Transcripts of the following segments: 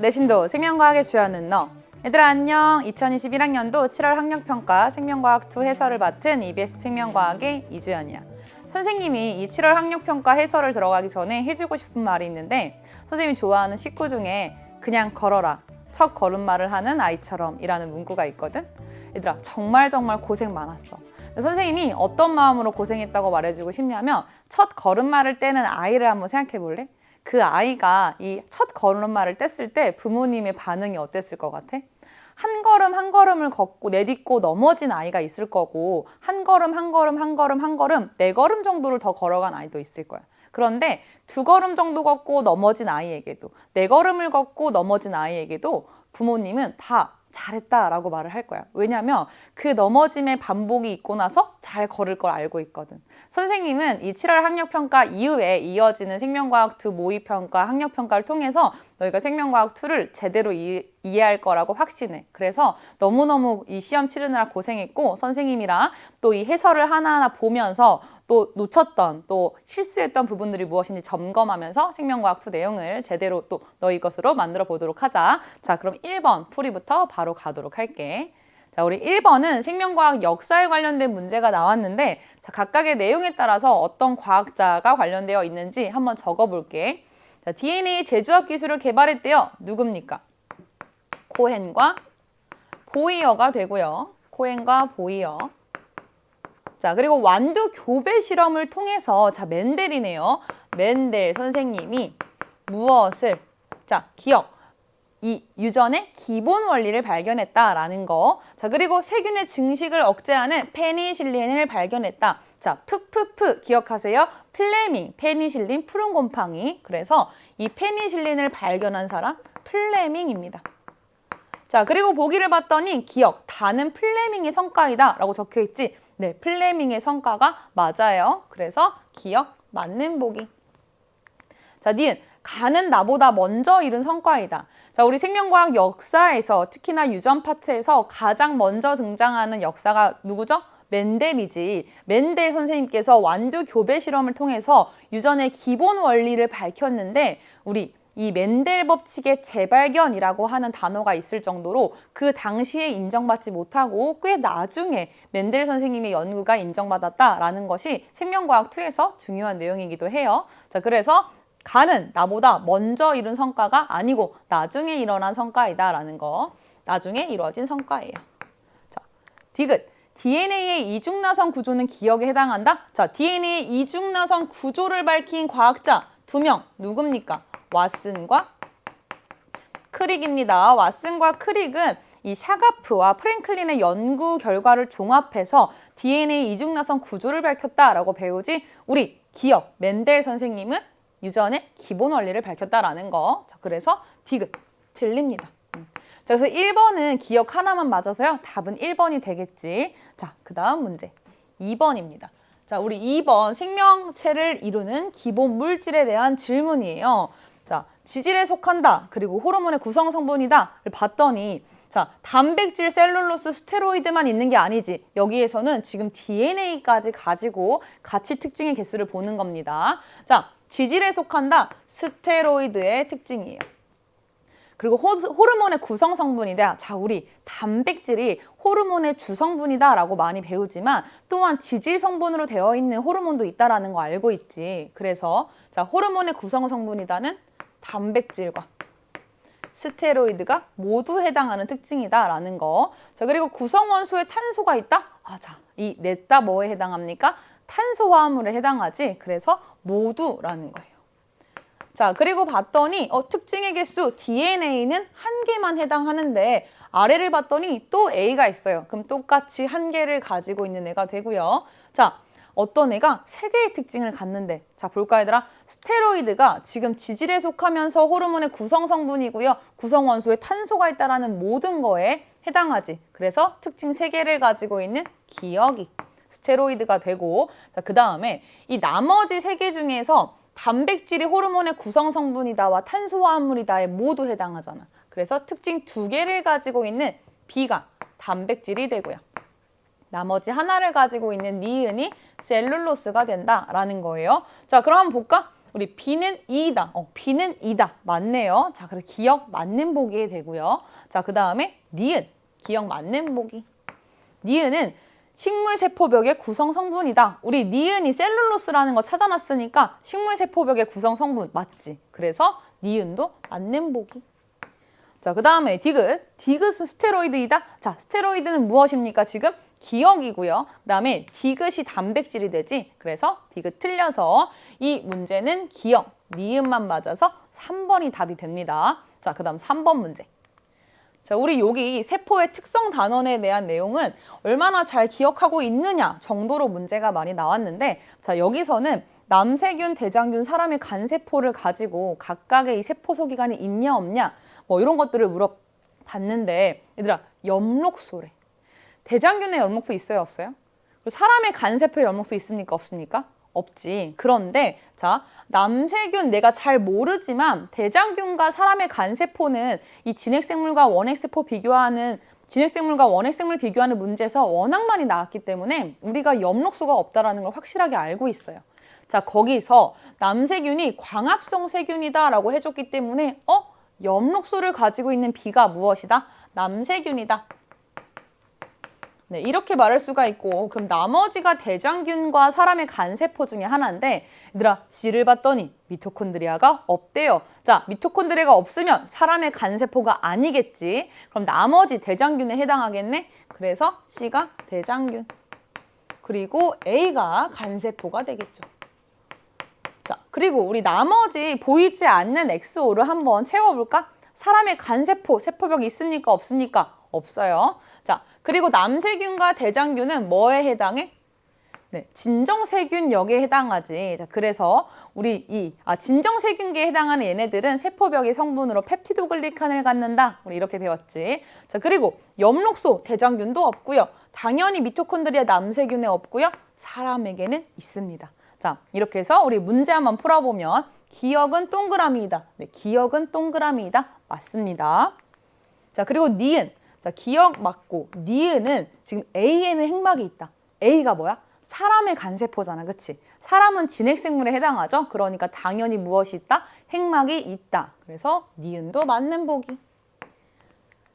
내신도 생명과학의 주하는 너. 얘들아 안녕. 2021학년도 7월 학력평가 생명과학2 해설을 맡은 EBS 생명과학의 이주연이야. 선생님이 이 7월 학력평가 해설을 들어가기 전에 해주고 싶은 말이 있는데, 선생님이 좋아하는 식구 중에 그냥 걸어라, 첫 걸음마를 하는 아이처럼 이라는 문구가 있거든. 얘들아 정말 고생 많았어. 근데 선생님이 어떤 마음으로 고생했다고 말해주고 싶냐면, 첫 걸음마를 떼는 아이를 한번 생각해 볼래? 그 아이가 이 첫 걸음마를 뗐을 때 부모님의 반응이 어땠을 것 같아? 한 걸음 한 걸음을 걷고 내딛고 넘어진 아이가 있을 거고, 한 걸음 네 걸음 정도를 더 걸어간 아이도 있을 거야. 그런데 두 걸음 정도 걷고 넘어진 아이에게도, 네 걸음을 걷고 넘어진 아이에게도 부모님은 다 잘했다라고 말을 할 거야. 왜냐면 그 넘어짐의 반복이 있고 나서 잘 걸을 걸 알고 있거든. 선생님은 이 7월 학력평가 이후에 이어지는 생명과학2 모의평가, 학력평가를 통해서 너희가 생명과학2를 제대로 이해할 거라고 확신해. 그래서 너무너무 이 시험 치르느라 고생했고, 선생님이랑 또 이 해설을 하나하나 보면서 또 놓쳤던, 또 실수했던 부분들이 무엇인지 점검하면서 생명과학2 내용을 제대로 또 너희 것으로 만들어 보도록 하자. 자, 그럼 1번 풀이부터 바로 가도록 할게. 자, 우리 1번은 생명과학 역사에 관련된 문제가 나왔는데, 자, 각각의 내용에 따라서 어떤 과학자가 관련되어 있는지 한번 적어볼게. 자, DNA 재조합 기술을 개발했대요. 누굽니까? 코헨과 보이어가 되고요. 코헨과 보이어. 자, 그리고 완두 교배 실험을 통해서, 자, 멘델이네요. 멘델 선생님이 무엇을, 자, 기억, 이 유전의 기본 원리를 발견했다라는 거. 자, 그리고 세균의 증식을 억제하는 페니실린을 발견했다. 자, 푸푸푸 기억하세요? 플레밍, 페니실린 푸른 곰팡이. 그래서 이 페니실린을 발견한 사람 플레밍입니다. 자, 그리고 보기를 봤더니 기억, 다는 플레밍의 성과이다 라고 적혀 있지. 네, 플레밍의 성과가 맞아요. 그래서 기억, 맞는 보기. 자, 니은, 가는 나보다 먼저 이룬 성과이다. 자, 우리 생명과학 역사에서, 특히나 유전 파트에서 가장 먼저 등장하는 역사가 누구죠? 멘델이지. 멘델 선생님께서 완두 교배 실험을 통해서 유전의 기본 원리를 밝혔는데, 우리 이 멘델 법칙의 재발견이라고 하는 단어가 있을 정도로 그 당시에 인정받지 못하고 꽤 나중에 멘델 선생님의 연구가 인정받았다라는 것이 생명과학2에서 중요한 내용이기도 해요. 자, 그래서 가는 나보다 먼저 이룬 성과가 아니고 나중에 일어난 성과이다라는 거. 나중에 이루어진 성과예요. 자, 디귿. DNA의 이중나선 구조는 기억에 해당한다? 자, DNA의 이중나선 구조를 밝힌 과학자 2명. 누굽니까? 왓슨과 크릭입니다. 왓슨과 크릭은 이 샤가프와 프랭클린의 연구 결과를 종합해서 DNA 이중나선 구조를 밝혔다라고 배우지, 우리 기억, 멘델 선생님은 유전의 기본 원리를 밝혔다라는 거. 자, 그래서 디귿 틀립니다. 자, 그래서 1번은 기억 하나만 맞아서요. 답은 1번이 되겠지. 자, 그 다음 문제 2번입니다. 자, 우리 2번 생명체를 이루는 기본 물질에 대한 질문이에요. 자, 지질에 속한다, 그리고 호르몬의 구성 성분이다를 봤더니, 자, 단백질, 셀룰로스, 스테로이드만 있는 게 아니지. 여기에서는 지금 DNA까지 가지고 같이 특징의 개수를 보는 겁니다. 자, 지질에 속한다, 스테로이드의 특징이에요. 그리고 호르몬의 구성 성분이다. 자, 우리 단백질이 호르몬의 주성분이다 라고 많이 배우지만, 또한 지질 성분으로 되어 있는 호르몬도 있다라는 거 알고 있지. 그래서 자, 호르몬의 구성 성분이다는 단백질과 스테로이드가 모두 해당하는 특징이다라는 거. 자, 그리고 구성원소에 탄소가 있다? 아, 자, 이 넷다 뭐에 해당합니까? 탄소화합물에 해당하지. 그래서 모두라는 거예요. 자, 그리고 봤더니 특징의 개수 DNA는 한 개만 해당하는데, 아래를 봤더니 또 A가 있어요. 그럼 똑같이 한 개를 가지고 있는 애가 되고요. 자, 어떤 애가 3개의 특징을 갖는데, 자, 볼까 얘들아? 스테로이드가 지금 지질에 속하면서 호르몬의 구성 성분이고요. 구성 원소에 탄소가 있다라는 모든 거에 해당하지. 그래서 특징 3개를 가지고 있는 기억이 스테로이드가 되고, 자, 그 다음에 이 나머지 3개 중에서 단백질이 호르몬의 구성 성분이다와 탄소화합물이다에 모두 해당하잖아. 그래서 특징 2개를 가지고 있는 B가 단백질이 되고요. 나머지 하나를 가지고 있는 니은이 셀룰로스가 된다라는 거예요. 자, 그럼 한번 볼까? 우리 B는 2이다. B는 2다. 맞네요. 자, 그래서 기억 맞는 보기 되고요. 자, 그 다음에 니은. 기억 맞는 보기. 니은은 식물세포벽의 구성 성분이다. 우리 니은이 셀룰로스라는 거 찾아놨으니까 식물세포벽의 구성 성분 맞지? 그래서 니은도 맞는 보기. 자, 그 다음에 디귿. 디귿은 스테로이드이다. 자, 스테로이드는 무엇입니까? 지금 기억이고요. 그 다음에 디귿이 단백질이 되지. 그래서 디귿 틀려서 이 문제는 기억, 니은만 맞아서 3번이 답이 됩니다. 자, 그 다음 3번 문제. 자, 우리 여기 세포의 특성 단원에 대한 내용은 얼마나 잘 기억하고 있느냐 정도로 문제가 많이 나왔는데, 자, 여기서는 남세균, 대장균, 사람의 간세포를 가지고 각각의 이 세포 소기관이 있냐 없냐 뭐 이런 것들을 물어봤는데, 얘들아 엽록소래. 대장균에 엽록소 있어요 없어요? 그리고 사람의 간세포에 엽록소 있습니까 없습니까? 없지. 그런데 자, 남세균 내가 잘 모르지만 대장균과 사람의 간세포는 이 진핵생물과 원핵세포 비교하는 진핵생물과 원핵생물 비교하는 문제에서 워낙 많이 나왔기 때문에 우리가 엽록소가 없다라는 걸 확실하게 알고 있어요. 자, 거기서 남세균이 광합성 세균이다라고 해줬기 때문에 엽록소를 가지고 있는 B가 무엇이다? 남세균이다. 네, 이렇게 말할 수가 있고, 그럼 나머지가 대장균과 사람의 간세포 중에 하나인데, 얘들아 C를 봤더니 미토콘드리아가 없대요. 자, 미토콘드리아가 없으면 사람의 간세포가 아니겠지. 그럼 나머지 대장균에 해당하겠네. 그래서 C가 대장균. 그리고 A가 간세포가 되겠죠. 자, 그리고 우리 나머지 보이지 않는 XO를 한번 채워볼까? 사람의 간세포, 세포벽이 있습니까? 없습니까? 없어요. 자, 그리고 남세균과 대장균은 뭐에 해당해? 네, 진정세균역에 해당하지. 자, 그래서 우리 진정세균계에 해당하는 얘네들은 세포벽의 성분으로 펩티도글리칸을 갖는다. 우리 이렇게 배웠지. 자, 그리고 엽록소 대장균도 없고요. 당연히 미토콘드리아 남세균에 없고요. 사람에게는 있습니다. 자, 이렇게 해서 우리 문제 한번 풀어보면 기억은 동그라미이다. 네, 기억은 동그라미이다. 맞습니다. 자, 그리고 니은. 자, 기억 맞고 니은은 지금 A에는 핵막이 있다. A가 뭐야? 사람의 간세포잖아. 그치? 사람은 진핵생물에 해당하죠? 그러니까 당연히 무엇이 있다? 핵막이 있다. 그래서 니은도 맞는 보기.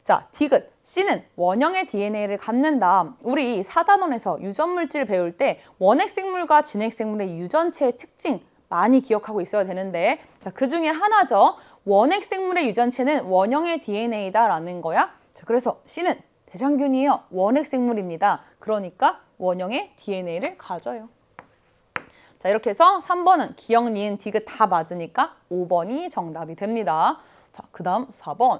자, 디귿. C는 원형의 DNA를 갖는다. 우리 4단원에서 유전물질 배울 때 원핵생물과 진핵생물의 유전체의 특징 많이 기억하고 있어야 되는데, 자, 그 중에 하나죠. 원핵생물의 유전체는 원형의 DNA다라는 거야. 자, 그래서 C는 대장균이에요. 원핵생물입니다. 그러니까 원형의 DNA를 가져요. 자, 이렇게 해서 3번은 기억, 니은, 디귿 다 맞으니까 5번이 정답이 됩니다. 자, 그 다음 4번.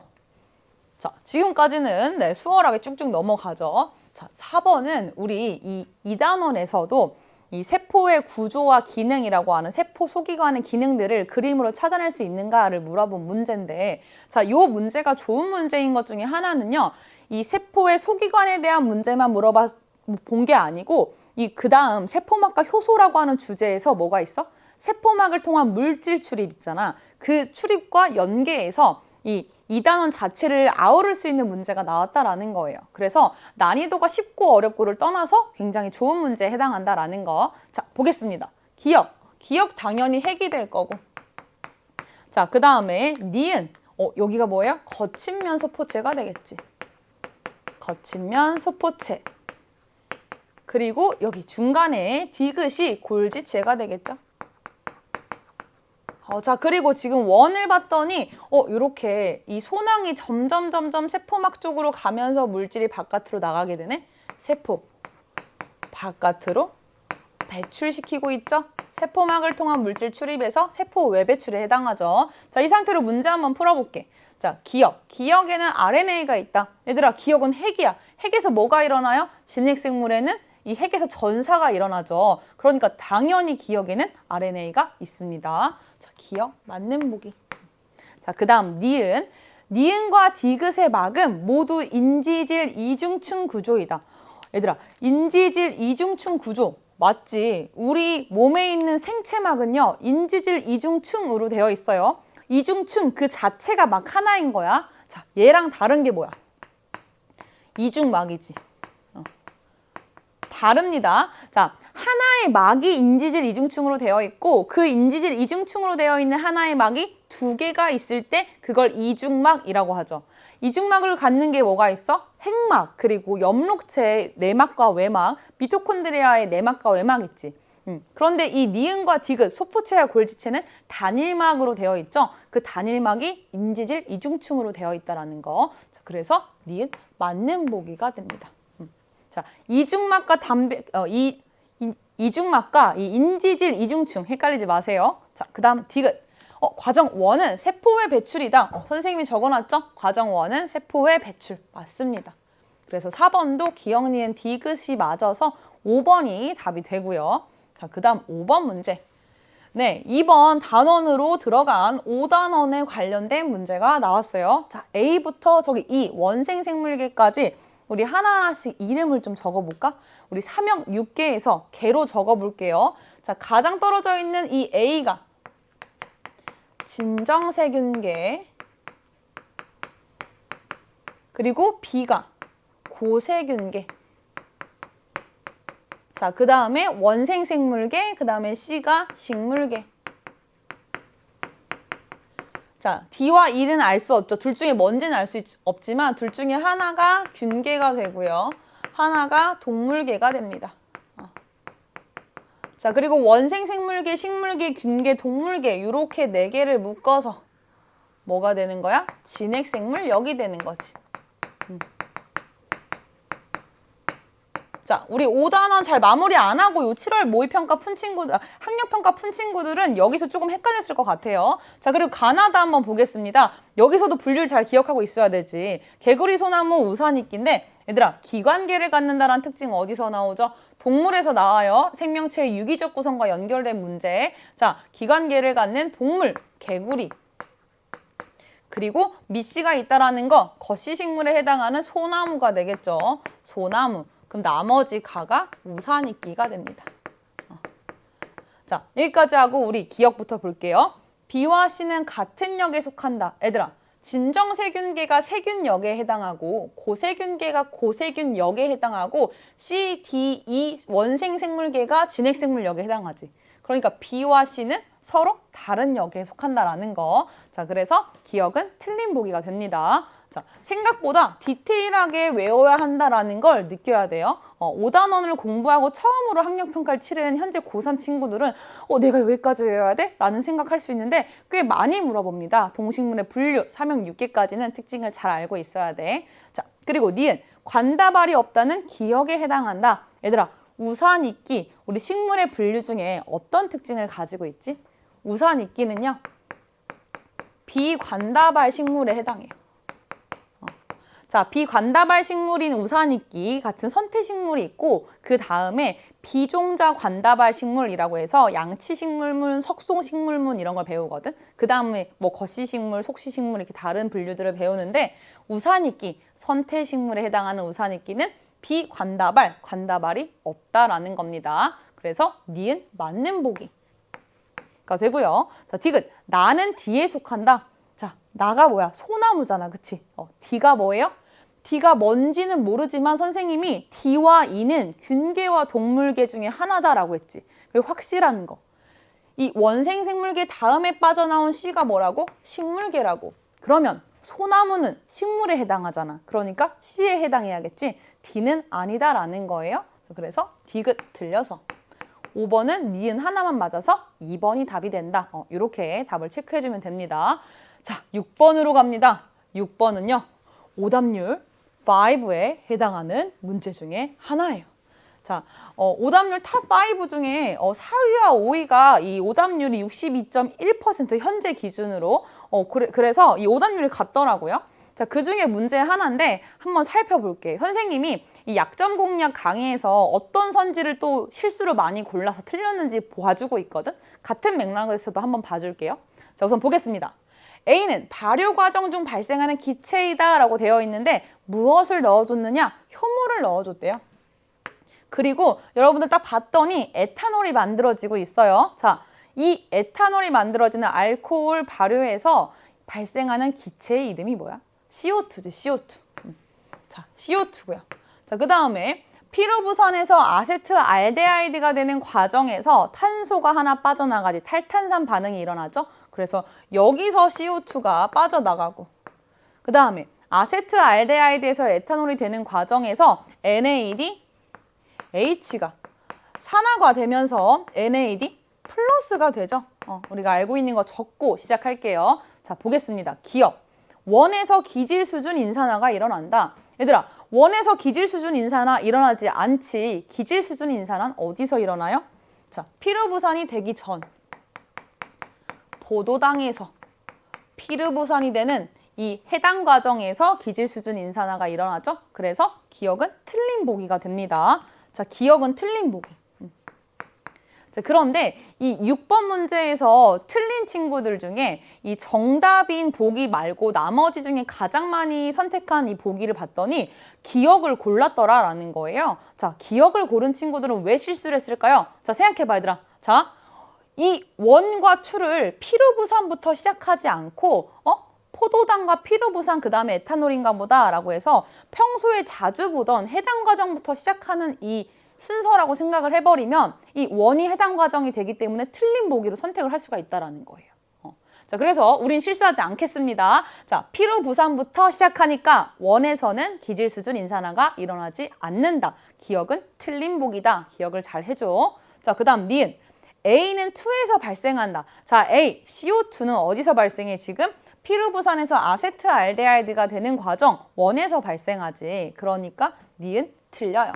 자, 지금까지는 네, 수월하게 쭉쭉 넘어가죠. 자, 4번은 우리 이 단원에서도 이 세포의 구조와 기능이라고 하는 세포 소기관의 기능들을 그림으로 찾아낼 수 있는가를 물어본 문제인데, 자, 요 문제가 좋은 문제인 것 중에 하나는요, 이 세포의 소기관에 대한 문제만 본 게 아니고, 그 다음 세포막과 효소라고 하는 주제에서 뭐가 있어? 세포막을 통한 물질 출입 있잖아. 그 출입과 연계해서 이 단원 자체를 아우를 수 있는 문제가 나왔다라는 거예요. 그래서 난이도가 쉽고 어렵고를 떠나서 굉장히 좋은 문제에 해당한다라는 거. 자, 보겠습니다. 기억. 기억 당연히 핵이 될 거고. 자, 그 다음에 니은. 여기가 뭐예요? 거친면 소포체가 되겠지. 거친면 소포체. 그리고 여기 중간에 디귿이 골지체가 되겠죠. 자, 그리고 지금 원을 봤더니 이렇게 이 소낭이 점점 세포막 쪽으로 가면서 물질이 바깥으로 나가게 되네. 세포 바깥으로 배출시키고 있죠. 세포막을 통한 물질 출입에서 세포 외배출에 해당하죠. 자, 이 상태로 문제 한번 풀어볼게. 자, 기억. 기억에는 RNA가 있다. 얘들아, 기억은 핵이야. 핵에서 뭐가 일어나요? 진핵생물에는 이 핵에서 전사가 일어나죠. 그러니까 당연히 기억에는 RNA가 있습니다. 자, 기억 맞는 보기. 자, 그 다음 니은. 니은과 디귿의 막은 모두 인지질 이중층 구조이다. 얘들아, 인지질 이중층 구조 맞지? 우리 몸에 있는 생체막은요, 인지질 이중층으로 되어 있어요. 이중층 그 자체가 막 하나인 거야. 자, 얘랑 다른 게 뭐야? 이중막이지. 다릅니다. 자, 하나의 하나의 막이 인지질 이중층으로 되어 있고 그 인지질 이중층으로 되어 있는 하나의 막이 두 개가 있을 때 그걸 이중막이라고 하죠. 이중막을 갖는 게 뭐가 있어? 핵막, 그리고 엽록체의 내막과 외막, 미토콘드리아의 내막과 외막 있지. 그런데 이 니은과 디귿, 소포체와 골지체는 단일막으로 되어 있죠. 그 단일막이 인지질 이중층으로 되어 있다는 거. 자, 그래서 니은 맞는 보기가 됩니다. 자, 이중막과 이중막과 이 인지질 이중층 헷갈리지 마세요. 자, 그다음 디귿. 과정 1은 세포의 배출이다. 선생님이 적어놨죠? 과정 1은 세포의 배출. 맞습니다. 그래서 4번도 기억, 니은, 디귿이 맞아서 5번이 답이 되고요. 자, 그 다음 5번 문제. 네, 2번 단원으로 들어간 5단원에 관련된 문제가 나왔어요. 자, A부터 저기 E, 원생생물계까지 우리 하나하나씩 이름을 좀 적어볼까? 우리 사명 6개에서 개로 적어볼게요. 자, 가장 떨어져 있는 이 A가 진정세균계, 그리고 B가 고세균계. 자, 그 다음에 원생생물계, 그 다음에 C가 식물계. 자, D와 E는 알 수 없죠. 둘 중에 뭔지는 알 수 없지만 둘 중에 하나가 균계가 되고요. 하나가 동물계가 됩니다. 자, 그리고 원생생물계, 식물계, 균계, 동물계 이렇게 4개를 묶어서 뭐가 되는 거야? 진핵생물역이 되는 거지. 자, 우리 5단원 잘 마무리 안 하고 요 7월 모의평가 푼 친구들, 학력평가 푼 친구들은 여기서 조금 헷갈렸을 것 같아요. 자, 그리고 가나다 한번 보겠습니다. 여기서도 분류를 잘 기억하고 있어야 되지. 개구리, 소나무, 우산이끼인데 얘들아, 기관계를 갖는다라는 특징 어디서 나오죠? 동물에서 나와요. 생명체의 유기적 구성과 연결된 문제. 자, 기관계를 갖는 동물, 개구리. 그리고 밑씨가 있다라는 거, 거시식물에 해당하는 소나무가 되겠죠. 소나무. 그럼 나머지 가가 우산이끼가 됩니다. 자, 여기까지 하고 우리 기억부터 볼게요. B와 C는 같은 역에 속한다. 얘들아, 진정세균계가 세균역에 해당하고 고세균계가 고세균역에 해당하고 C, D, E 원생생물계가 진핵생물역에 해당하지. 그러니까 B와 C는 서로 다른 역에 속한다라는 거. 자, 그래서 기억은 틀린 보기가 됩니다. 자, 생각보다 디테일하게 외워야 한다라는 걸 느껴야 돼요. 5단원을 공부하고 처음으로 학력평가를 치른 현재 고3 친구들은 내가 여기까지 외워야 돼? 라는 생각할 수 있는데 꽤 많이 물어봅니다. 동식물의 분류, 사명 6개까지는 특징을 잘 알고 있어야 돼. 자, 그리고 니은, 관다발이 없다는 기억에 해당한다. 얘들아, 우산이끼, 우리 식물의 분류 중에 어떤 특징을 가지고 있지? 우산이끼는요, 비관다발 식물에 해당해요. 자, 비관다발 식물인 우산이끼 같은 선태식물이 있고 그 다음에 비종자 관다발 식물이라고 해서 양치식물문, 석송식물문 이런 걸 배우거든. 그 다음에 뭐 거시식물, 속시식물 이렇게 다른 분류들을 배우는데 우산이끼, 선태식물에 해당하는 우산이끼는 비관다발, 관다발이 없다라는 겁니다. 그래서 니은 맞는 보기가 되고요. 자, 디귿, 나는 D에 속한다. 자, 나가 뭐야? 소나무잖아, 그치? D가 뭐예요? D가 뭔지는 모르지만 선생님이 D와 E는 균계와 동물계 중에 하나다라고 했지. 그리고 확실한 거. 이 원생생물계 다음에 빠져나온 C가 뭐라고? 식물계라고. 그러면 소나무는 식물에 해당하잖아. 그러니까 C에 해당해야겠지. D는 아니다라는 거예요. 그래서 디귿 틀려서 5번은 니은 하나만 맞아서 2번이 답이 된다. 이렇게 답을 체크해주면 됩니다. 자, 6번으로 갑니다. 6번은요. 오답률 5에 해당하는 문제 중에 하나예요. 자, 오답률 탑5 중에 4위와 5위가 이 오답률이 62.1% 현재 기준으로 그래서 이 오답률이 같더라고요. 자, 그 중에 문제 하나인데 한번 살펴볼게요. 선생님이 이 약점 공략 강의에서 어떤 선지를 또 실수로 많이 골라서 틀렸는지 봐주고 있거든. 같은 맥락에서도 한번 봐줄게요. 자, 우선 보겠습니다. A는 발효 과정 중 발생하는 기체이다 라고 되어 있는데 무엇을 넣어줬느냐? 효모를 넣어줬대요. 그리고 여러분들 딱 봤더니 에탄올이 만들어지고 있어요. 자, 이 에탄올이 만들어지는 알코올 발효에서 발생하는 기체의 이름이 뭐야? CO2지, CO2. 자, CO2고요. 자, 그 다음에 피루부산에서 아세트알데하이드가 되는 과정에서 탄소가 하나 빠져나가지 탈탄산 반응이 일어나죠. 그래서 여기서 CO2가 빠져나가고 그 다음에 아세트알데하이드에서 에탄올이 되는 과정에서 NAD, H가 산화가 되면서 NAD 플러스가 되죠. 우리가 알고 있는 거 적고 시작할게요. 자, 보겠습니다. 기억. 원에서 기질 수준 인산화가 일어난다. 얘들아, 원에서 기질 수준 인산화 일어나지 않지. 기질 수준 인산화는 어디서 일어나요? 자, 피루부산이 되기 전 포도당에서 피루부산이 되는 이 해당 과정에서 기질 수준 인산화가 일어나죠. 그래서 기억은 틀린 보기가 됩니다. 자, 기억은 틀린 보기. 자, 그런데 이 6번 문제에서 틀린 친구들 중에 이 정답인 보기 말고 나머지 중에 가장 많이 선택한 이 보기를 봤더니 기억을 골랐더라라는 거예요. 자, 기억을 고른 친구들은 왜 실수를 했을까요? 자, 생각해봐, 얘들아. 자, 이 원과 추를 피루부산부터 시작하지 않고 포도당과 피루부산 그 다음에 에탄올인가 보다 라고 해서 평소에 자주 보던 해당 과정부터 시작하는 이 순서라고 생각을 해버리면 이 원이 해당 과정이 되기 때문에 틀린 보기로 선택을 할 수가 있다는 거예요. 자, 그래서 우린 실수하지 않겠습니다. 자, 피루부산부터 시작하니까 원에서는 기질 수준 인산화가 일어나지 않는다. 기억은 틀린 보기다. 기억을 잘 해줘. 자, 그 다음 니은. A는 2에서 발생한다. 자, A, CO2는 어디서 발생해 지금? 피루부산에서 아세트알데하이드가 되는 과정 원에서 발생하지. 그러니까 니은 틀려요.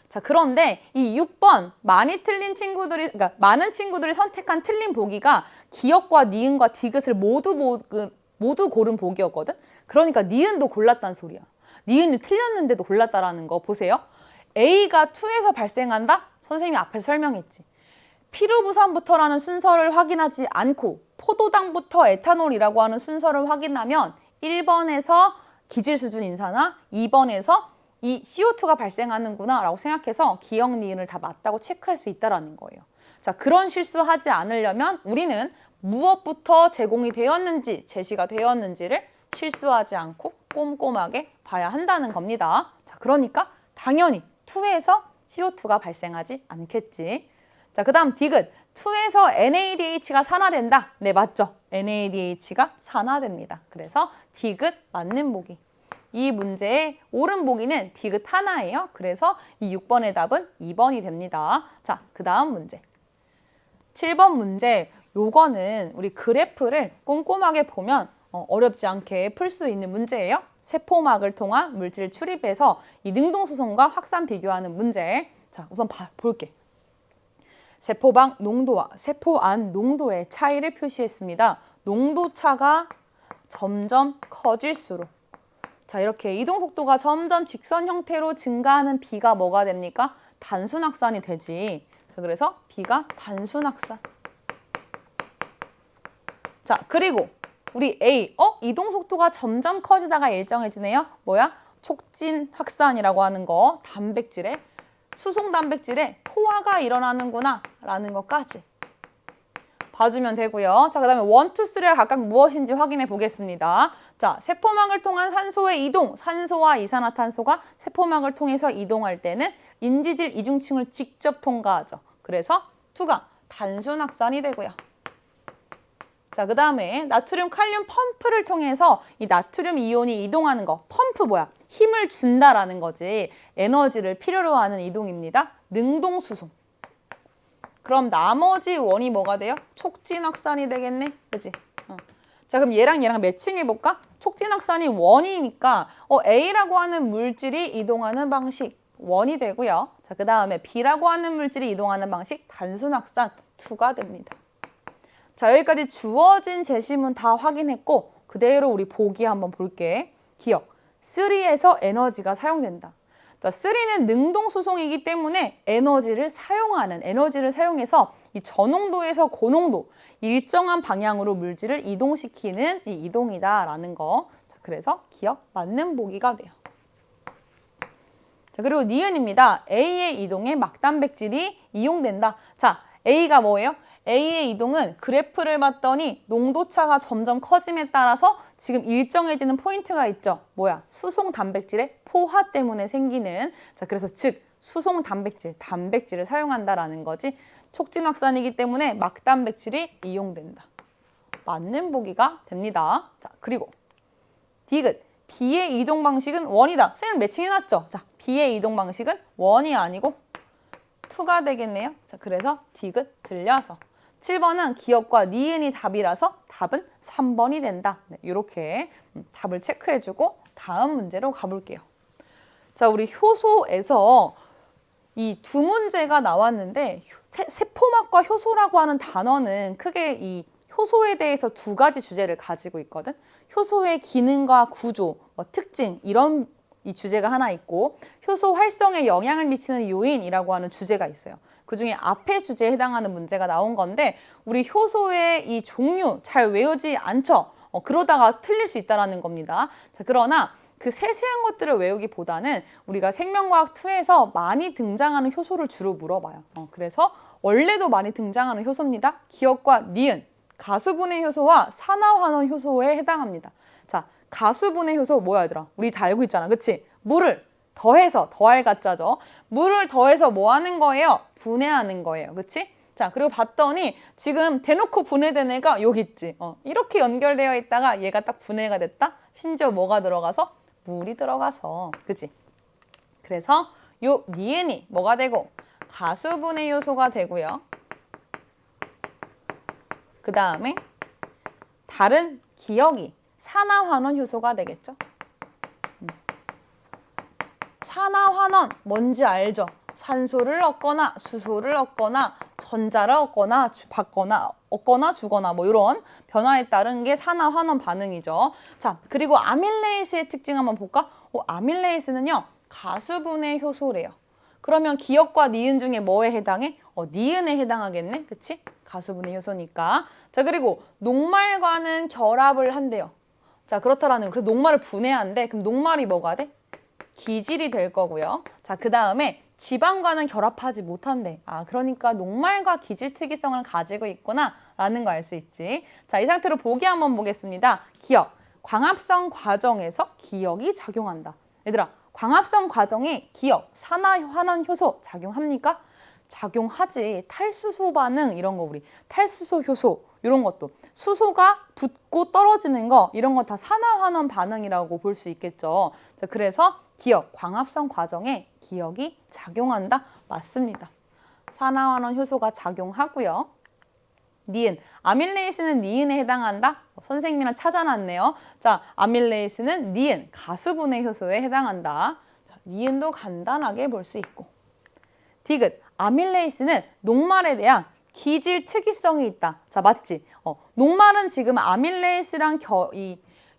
자, 그런데 이 6번 많은 친구들이 선택한 틀린 보기가 기억과 니은과 디귿을 모두 고른 보기였거든. 그러니까 니은도 골랐다는 소리야. 니은이 틀렸는데도 골랐다라는 거 보세요. A가 2에서 발생한다? 선생님이 앞에서 설명했지. 피루부산부터라는 순서를 확인하지 않고 포도당부터 에탄올이라고 하는 순서를 확인하면 1번에서 기질 수준 인산화, 2번에서 이 CO2가 발생하는구나 라고 생각해서 기억, 니은을 다 맞다고 체크할 수 있다는 거예요. 자, 그런 실수하지 않으려면 우리는 무엇부터 제공이 되었는지, 제시가 되었는지를 실수하지 않고 꼼꼼하게 봐야 한다는 겁니다. 자, 그러니까 당연히 2에서 CO2가 발생하지 않겠지. 자, 그 다음 디귿. 2에서 NADH가 산화된다. 네, 맞죠? NADH가 산화됩니다. 그래서 디귿 맞는 보기. 이 문제의 옳은 보기는 디귿 하나예요. 그래서 이 6번의 답은 2번이 됩니다. 자, 그 다음 문제. 7번 문제. 요거는 우리 그래프를 꼼꼼하게 보면 어렵지 않게 풀 수 있는 문제예요. 세포막을 통한 물질을 출입해서 이 능동수송과 확산 비교하는 문제. 자, 우선 볼게. 세포방 농도와 세포 안 농도의 차이를 표시했습니다. 농도 차가 점점 커질수록 자, 이렇게 이동 속도가 점점 직선 형태로 증가하는 B가 뭐가 됩니까? 단순 확산이 되지. 자, 그래서 B가 단순 확산. 자, 그리고 우리 A, 이동 속도가 점점 커지다가 일정해지네요. 뭐야? 촉진 확산이라고 하는 거. 단백질에 수송 단백질에 포화가 일어나는구나 라는 것까지 봐주면 되고요. 자, 그 다음에 1, 2, 3가 각각 무엇인지 확인해 보겠습니다. 자, 세포막을 통한 산소의 이동, 산소와 이산화탄소가 세포막을 통해서 이동할 때는 인지질 이중층을 직접 통과하죠. 그래서 2가 단순 확산이 되고요. 자, 그 다음에 나트륨, 칼륨 펌프를 통해서 이 나트륨 이온이 이동하는 거. 펌프 뭐야? 힘을 준다라는 거지. 에너지를 필요로 하는 이동입니다. 능동수송. 그럼 나머지 원이 뭐가 돼요? 촉진 확산이 되겠네? 그치? 자, 그럼 얘랑 매칭해볼까? 촉진 확산이 원이니까 A라고 하는 물질이 이동하는 방식 원이 되고요. 자, 그 다음에 B라고 하는 물질이 이동하는 방식 단순 확산 2가 됩니다. 자, 여기까지 주어진 제시문 다 확인했고 그대로 우리 보기 한번 볼게. 기억. 3에서 에너지가 사용된다. 자, 3는 능동수송이기 때문에 에너지를 사용해서 이 저농도에서 고농도 일정한 방향으로 물질을 이동시키는 이 이동이다라는 거. 자, 그래서 기억 맞는 보기가 돼요. 자, 그리고 니은입니다. A의 이동에 막단백질이 이용된다. 자, A가 뭐예요? A의 이동은 그래프를 봤더니 농도차가 점점 커짐에 따라서 지금 일정해지는 포인트가 있죠. 뭐야? 수송 단백질의 포화 때문에 생기는. 자, 그래서 즉 수송 단백질, 단백질을 사용한다라는 거지. 촉진 확산이기 때문에 막단백질이 이용된다. 맞는 보기가 됩니다. 자, 그리고 디귿. B의 이동 방식은 원이다. 쌤을 매칭해놨죠. 자, B의 이동 방식은 원이 아니고 2가 되겠네요. 자, 그래서 디귿 들려서 7번은 기역과 니은이 답이라서 답은 3번이 된다. 네, 이렇게 답을 체크해주고 다음 문제로 가볼게요. 자, 우리 효소에서 이 두 문제가 나왔는데 세포막과 효소라고 하는 단어는 크게 이 효소에 대해서 두 가지 주제를 가지고 있거든. 효소의 기능과 구조, 특징 이런 이 주제가 하나 있고 효소 활성에 영향을 미치는 요인이라고 하는 주제가 있어요. 그중에 앞에 주제에 해당하는 문제가 나온 건데 우리 효소의 이 종류 잘 외우지 않죠? 그러다가 틀릴 수 있다는 겁니다. 자, 그러나 그 세세한 것들을 외우기보다는 우리가 생명과학 2에서 많이 등장하는 효소를 주로 물어봐요. 그래서 원래도 많이 등장하는 효소입니다. 기역과 니은, 가수분해 효소와 산화환원 효소에 해당합니다. 자, 가수분해 효소 뭐야 얘들아? 우리 다 알고 있잖아. 그치? 물을 더해서 더할 가짜죠. 물을 더해서 뭐 하는 거예요? 분해하는 거예요. 그치? 자, 그리고 봤더니 지금 대놓고 분해된 애가 여기 있지. 이렇게 연결되어 있다가 얘가 딱 분해가 됐다? 심지어 뭐가 들어가서? 물이 들어가서. 그치? 그래서 요 니은이 뭐가 되고? 가수분해 요소가 되고요. 그 다음에 다른 기역이 산화환원 효소가 되겠죠. 산화환원 뭔지 알죠? 산소를 얻거나 수소를 얻거나 전자를 얻거나 얻거나 주거나 뭐 이런 변화에 따른 게 산화환원 반응이죠. 자, 그리고 아밀레이스의 특징 한번 볼까? 아밀레이스는요 가수분해 효소래요. 그러면 기역과 니은 중에 뭐에 해당해? 니은에 해당하겠네. 그치? 가수분해 효소니까. 자, 그리고 녹말과는 결합을 한대요. 자, 그렇다라는 그래서 녹말을 분해한대. 그럼 녹말이 뭐가 돼? 기질이 될 거고요. 자, 그 다음에 지방과는 결합하지 못한대. 그러니까 녹말과 기질 특이성을 가지고 있구나 라는 거 알 수 있지. 자, 이 상태로 보기 한번 보겠습니다. 기역, 광합성 과정에서 기역이 작용한다. 얘들아, 광합성 과정에 기역, 산화환원 효소 작용합니까? 작용하지. 탈수소 반응 이런 거 우리 탈수소 효소 이런 것도 수소가 붙고 떨어지는 거 이런 거 다 산화환원 반응이라고 볼 수 있겠죠. 자, 그래서 기역, 광합성 과정에 기역이 작용한다. 맞습니다. 산화환원 효소가 작용하고요. 니은, 아밀레이스는 니은에 해당한다. 선생님이랑 찾아놨네요. 자, 아밀레이스는 니은, 가수분해 효소에 해당한다. 자, 니은도 간단하게 볼 수 있고. 디귿, 아밀레이스는 녹말에 대한 기질 특이성이 있다. 자, 맞지? 녹말은 지금 아밀레이스랑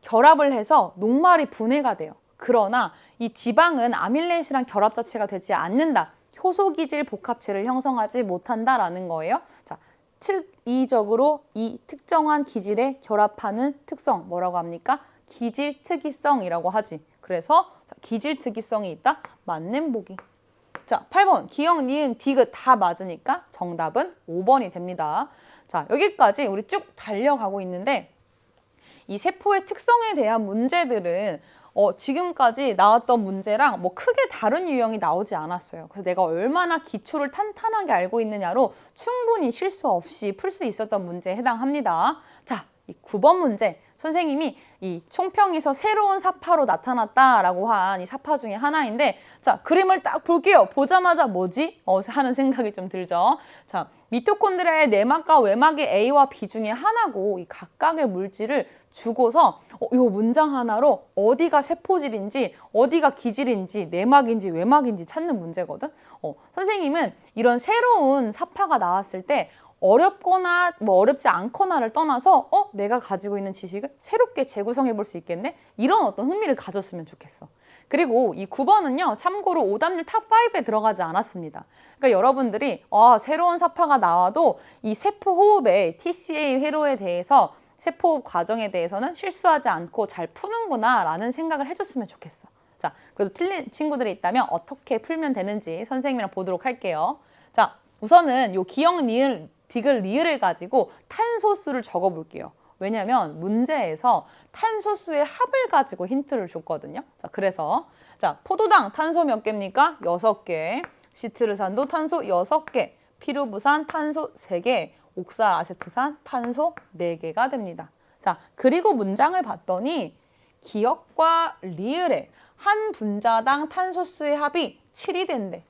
결합을 해서 녹말이 분해가 돼요. 그러나 이 지방은 아밀레이스랑 결합 자체가 되지 않는다. 효소 기질 복합체를 형성하지 못한다라는 거예요. 자, 특이적으로 이 특정한 기질에 결합하는 특성 뭐라고 합니까? 기질 특이성이라고 하지. 그래서 기질 특이성이 있다. 맞는 보기. 자, 8번 기역, 니은, 디귿 다 맞으니까 정답은 5번이 됩니다. 자, 여기까지 우리 쭉 달려가고 있는데 이 세포의 특성에 대한 문제들은 지금까지 나왔던 문제랑 뭐 크게 다른 유형이 나오지 않았어요. 그래서 내가 얼마나 기초를 탄탄하게 알고 있느냐로 충분히 실수 없이 풀 수 있었던 문제에 해당합니다. 자, 이 9번 문제. 선생님이 이 총평에서 새로운 사파로 나타났다라고 한 이 사파 중에 하나인데 자, 그림을 딱 볼게요. 보자마자 뭐지? 하는 생각이 좀 들죠. 자, 미토콘드리아의 내막과 외막의 A와 B 중에 하나고 이 각각의 물질을 주고서 이 문장 하나로 어디가 세포질인지 어디가 기질인지 내막인지 외막인지 찾는 문제거든. 선생님은 이런 새로운 사파가 나왔을 때 어렵거나 뭐 어렵지 않거나를 떠나서 내가 가지고 있는 지식을 새롭게 재구성해 볼 수 있겠네? 이런 어떤 흥미를 가졌으면 좋겠어. 그리고 이 9번은요. 참고로 오답률 탑5에 들어가지 않았습니다. 그러니까 여러분들이 새로운 사파가 나와도 이 세포 호흡의 TCA 회로에 대해서 세포 과정에 대해서는 실수하지 않고 잘 푸는구나 라는 생각을 해줬으면 좋겠어. 자, 그래도 틀린 친구들이 있다면 어떻게 풀면 되는지 선생님이랑 보도록 할게요. 자, 우선은 요 기역, 니은, 디귿, 리을을 가지고 탄소수를 적어볼게요. 왜냐면 문제에서 탄소수의 합을 가지고 힌트를 줬거든요. 자, 그래서 자, 포도당 탄소 몇 개입니까? 6개. 시트르산도 탄소 6개. 피루부산 탄소 3개. 옥살아세트산 탄소 4개가 됩니다. 자, 그리고 문장을 봤더니 기역과 리을의 한 분자당 탄소수의 합이 7이 된대.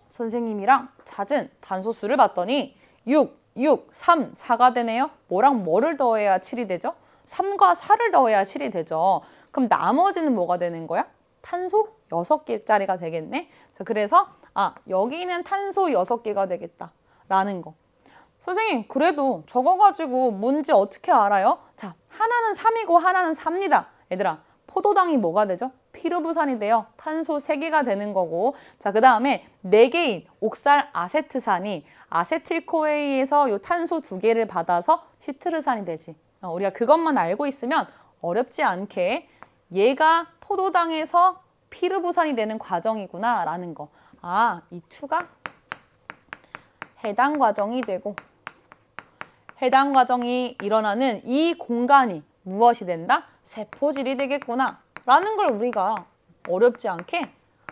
선생님이랑 찾은 탄소수를 봤더니 6, 3, 4가 되네요. 뭐랑 뭐를 더해야 7이 되죠? 3과 4를 더해야 7이 되죠. 그럼 나머지는 뭐가 되는 거야? 탄소 6개짜리가 되겠네. 자, 그래서 여기는 탄소 6개가 되겠다 라는 거. 선생님, 그래도 적어가지고 문제 어떻게 알아요? 자, 하나는 3이고 하나는 4입니다. 얘들아, 포도당이 뭐가 되죠? 피루부산이 돼요. 탄소 3개가 되는 거고. 자, 그 다음에 4개인 옥살아세트산이 아세틸코에이에서 요 탄소 2개를 받아서 시트르산이 되지. 우리가 그것만 알고 있으면 어렵지 않게 얘가 포도당에서 피루부산이 되는 과정이구나 라는 거. 이 2가 해당 과정이 되고 해당 과정이 일어나는 이 공간이 무엇이 된다? 세포질이 되겠구나 라는 걸 우리가 어렵지 않게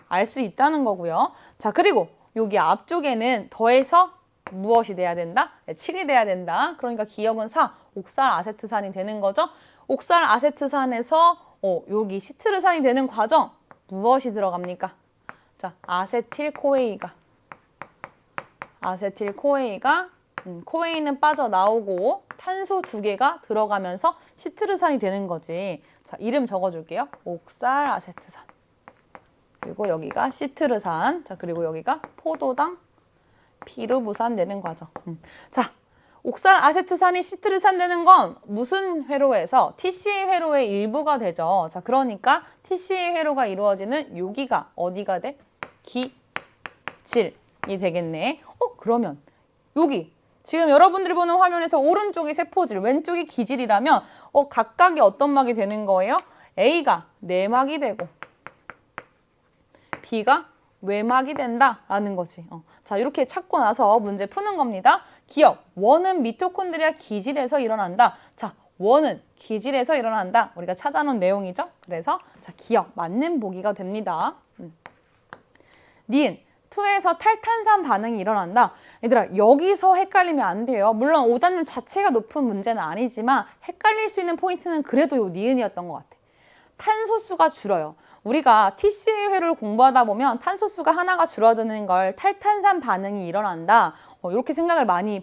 알 수 있다는 거고요. 자, 그리고 여기 앞쪽에는 더해서 무엇이 돼야 된다? 7이 돼야 된다. 그러니까 기역은 4, 옥살아세트산이 되는 거죠. 옥살아세트산에서 여기 시트르산이 되는 과정 무엇이 들어갑니까? 자, 아세틸코에이가 코에이는 빠져나오고 탄소 2개가 들어가면서 시트르산이 되는 거지. 자, 이름 적어줄게요. 옥살아세트산. 그리고 여기가 시트르산. 자, 그리고 여기가 포도당, 피루부산 되는 과정. 자, 옥살아세트산이 시트르산 되는 건 무슨 회로에서? TCA 회로의 일부가 되죠. 자, 그러니까 TCA 회로가 이루어지는 여기가 어디가 돼? 기질이 되겠네. 그러면 여기 지금 여러분들이 보는 화면에서 오른쪽이 세포질, 왼쪽이 기질이라면 각각이 어떤 막이 되는 거예요? A가 내막이 되고 B가 외막이 된다라는 거지. 자, 이렇게 찾고 나서 문제 푸는 겁니다. 기억, 원은 미토콘드리아 기질에서 일어난다. 자, 원은 기질에서 일어난다. 우리가 찾아놓은 내용이죠. 그래서 자, 기억, 맞는 보기가 됩니다. 니은, 2에서 탈탄산 반응이 일어난다. 얘들아, 여기서 헷갈리면 안 돼요. 물론 오답률 자체가 높은 문제는 아니지만 헷갈릴 수 있는 포인트는 그래도 요 니은이었던 것 같아. 탄소수가 줄어요. 우리가 TCA 회로를 공부하다 보면 탄소수가 하나가 줄어드는 걸 탈탄산 반응이 일어난다. 이렇게 생각을 많이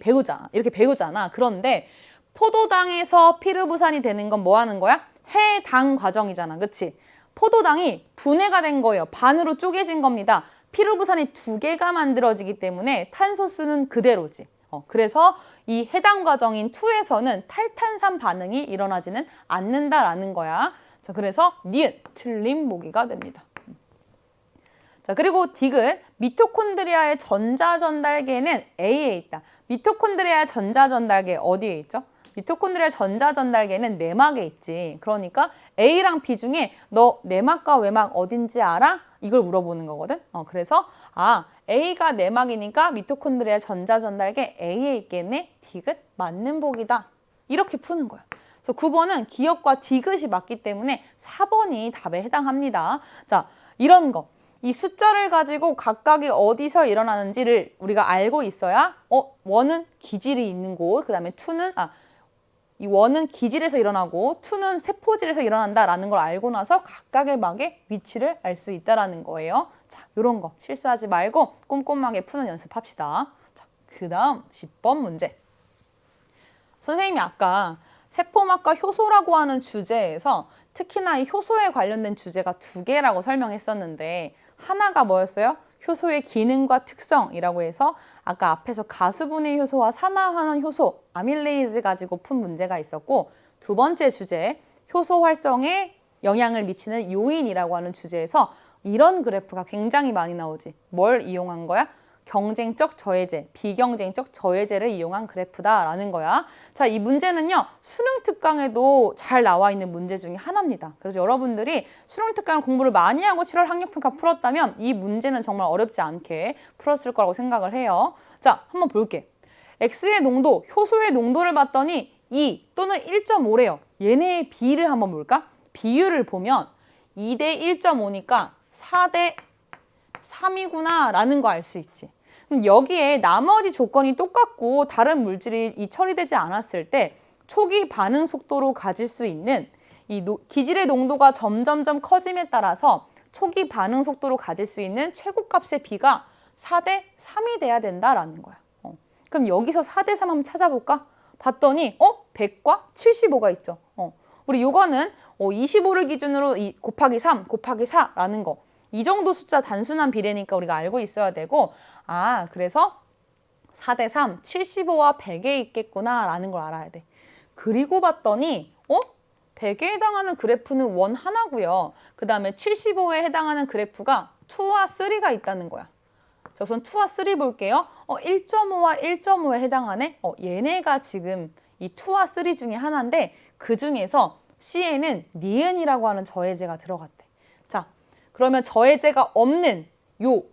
이렇게 배우잖아. 그런데 포도당에서 피루부산이 되는 건 뭐 하는 거야? 해당 과정이잖아. 그치? 포도당이 분해가 된 거예요. 반으로 쪼개진 겁니다. 피루부산이 2개가 만들어지기 때문에 탄소수는 그대로지. 그래서 이 해당 과정인 2에서는 탈탄산 반응이 일어나지는 않는다라는 거야. 자, 그래서 니은, 틀린 보기가 됩니다. 자, 그리고 디귿, 미토콘드리아의 전자전달계는 A에 있다. 미토콘드리아의 전자전달계 어디에 있죠? 미토콘드리아 전자전달계는 내막에 있지. 그러니까 A랑 B 중에 너 내막과 외막 어딘지 알아? 이걸 물어보는 거거든. 그래서 A가 내막이니까 미토콘드리아 전자전달계 A에 있겠네. 디귿 맞는 보기다. 이렇게 푸는 거야. 그래서 9번은 기역과 디귿이 맞기 때문에 4번이 답에 해당합니다. 자, 이런 거. 이 숫자를 가지고 각각이 어디서 일어나는지를 우리가 알고 있어야 원은 기질이 있는 곳, 그 다음에 2는 이 원은 기질에서 일어나고 2는 세포질에서 일어난다라는 걸 알고 나서 각각의 막의 위치를 알 수 있다는 거예요. 자, 이런 거 실수하지 말고 꼼꼼하게 푸는 연습합시다. 자, 그 다음 10번 문제. 선생님이 아까 세포막과 효소라고 하는 주제에서 특히나 이 효소에 관련된 주제가 2개라고 설명했었는데 하나가 뭐였어요? 효소의 기능과 특성이라고 해서 아까 앞에서 가수분해 효소와 산화환원 효소, 아밀레이즈 가지고 푼 문제가 있었고, 2번째 주제, 효소 활성에 영향을 미치는 요인이라고 하는 주제에서 이런 그래프가 굉장히 많이 나오지. 뭘 이용한 거야? 경쟁적 저해제, 비경쟁적 저해제를 이용한 그래프다라는 거야. 자, 이 문제는요, 수능 특강에도 잘 나와 있는 문제 중에 하나입니다. 그래서 여러분들이 수능 특강 공부를 많이 하고 7월 학력평가 풀었다면 이 문제는 정말 어렵지 않게 풀었을 거라고 생각을 해요. 자, 한번 볼게. X의 농도, 효소의 농도를 봤더니 2 또는 1.5래요. 얘네의 비를 한번 볼까? 비율을 보면 2대 1.5니까 4대 3이구나 라는 거 알 수 있지. 그럼 여기에 나머지 조건이 똑같고 다른 물질이 처리되지 않았을 때 초기 반응 속도로 가질 수 있는 이 기질의 농도가 점점점 커짐에 따라서 초기 반응 속도로 가질 수 있는 최고값의 비가 4대 3이 돼야 된다라는 거야. 그럼 여기서 4대 3 한번 찾아볼까? 봤더니 100과 75가 있죠. 우리 요거는 25를 기준으로 곱하기 3, 곱하기 4라는 거. 이 정도 숫자 단순한 비례니까 우리가 알고 있어야 되고, 그래서 4대 3, 75와 100에 있겠구나라는 걸 알아야 돼. 그리고 봤더니 100에 해당하는 그래프는 원 하나고요. 그 다음에 75에 해당하는 그래프가 2와 3가 있다는 거야. 자, 우선 2와 3 볼게요. 1.5와 1.5에 해당하네? 얘네가 지금 이 2와 3 중에 하나인데 그 중에서 C에는 니은이라고 하는 저해제가 들어갔대. 자, 그러면 저해제가 없는 요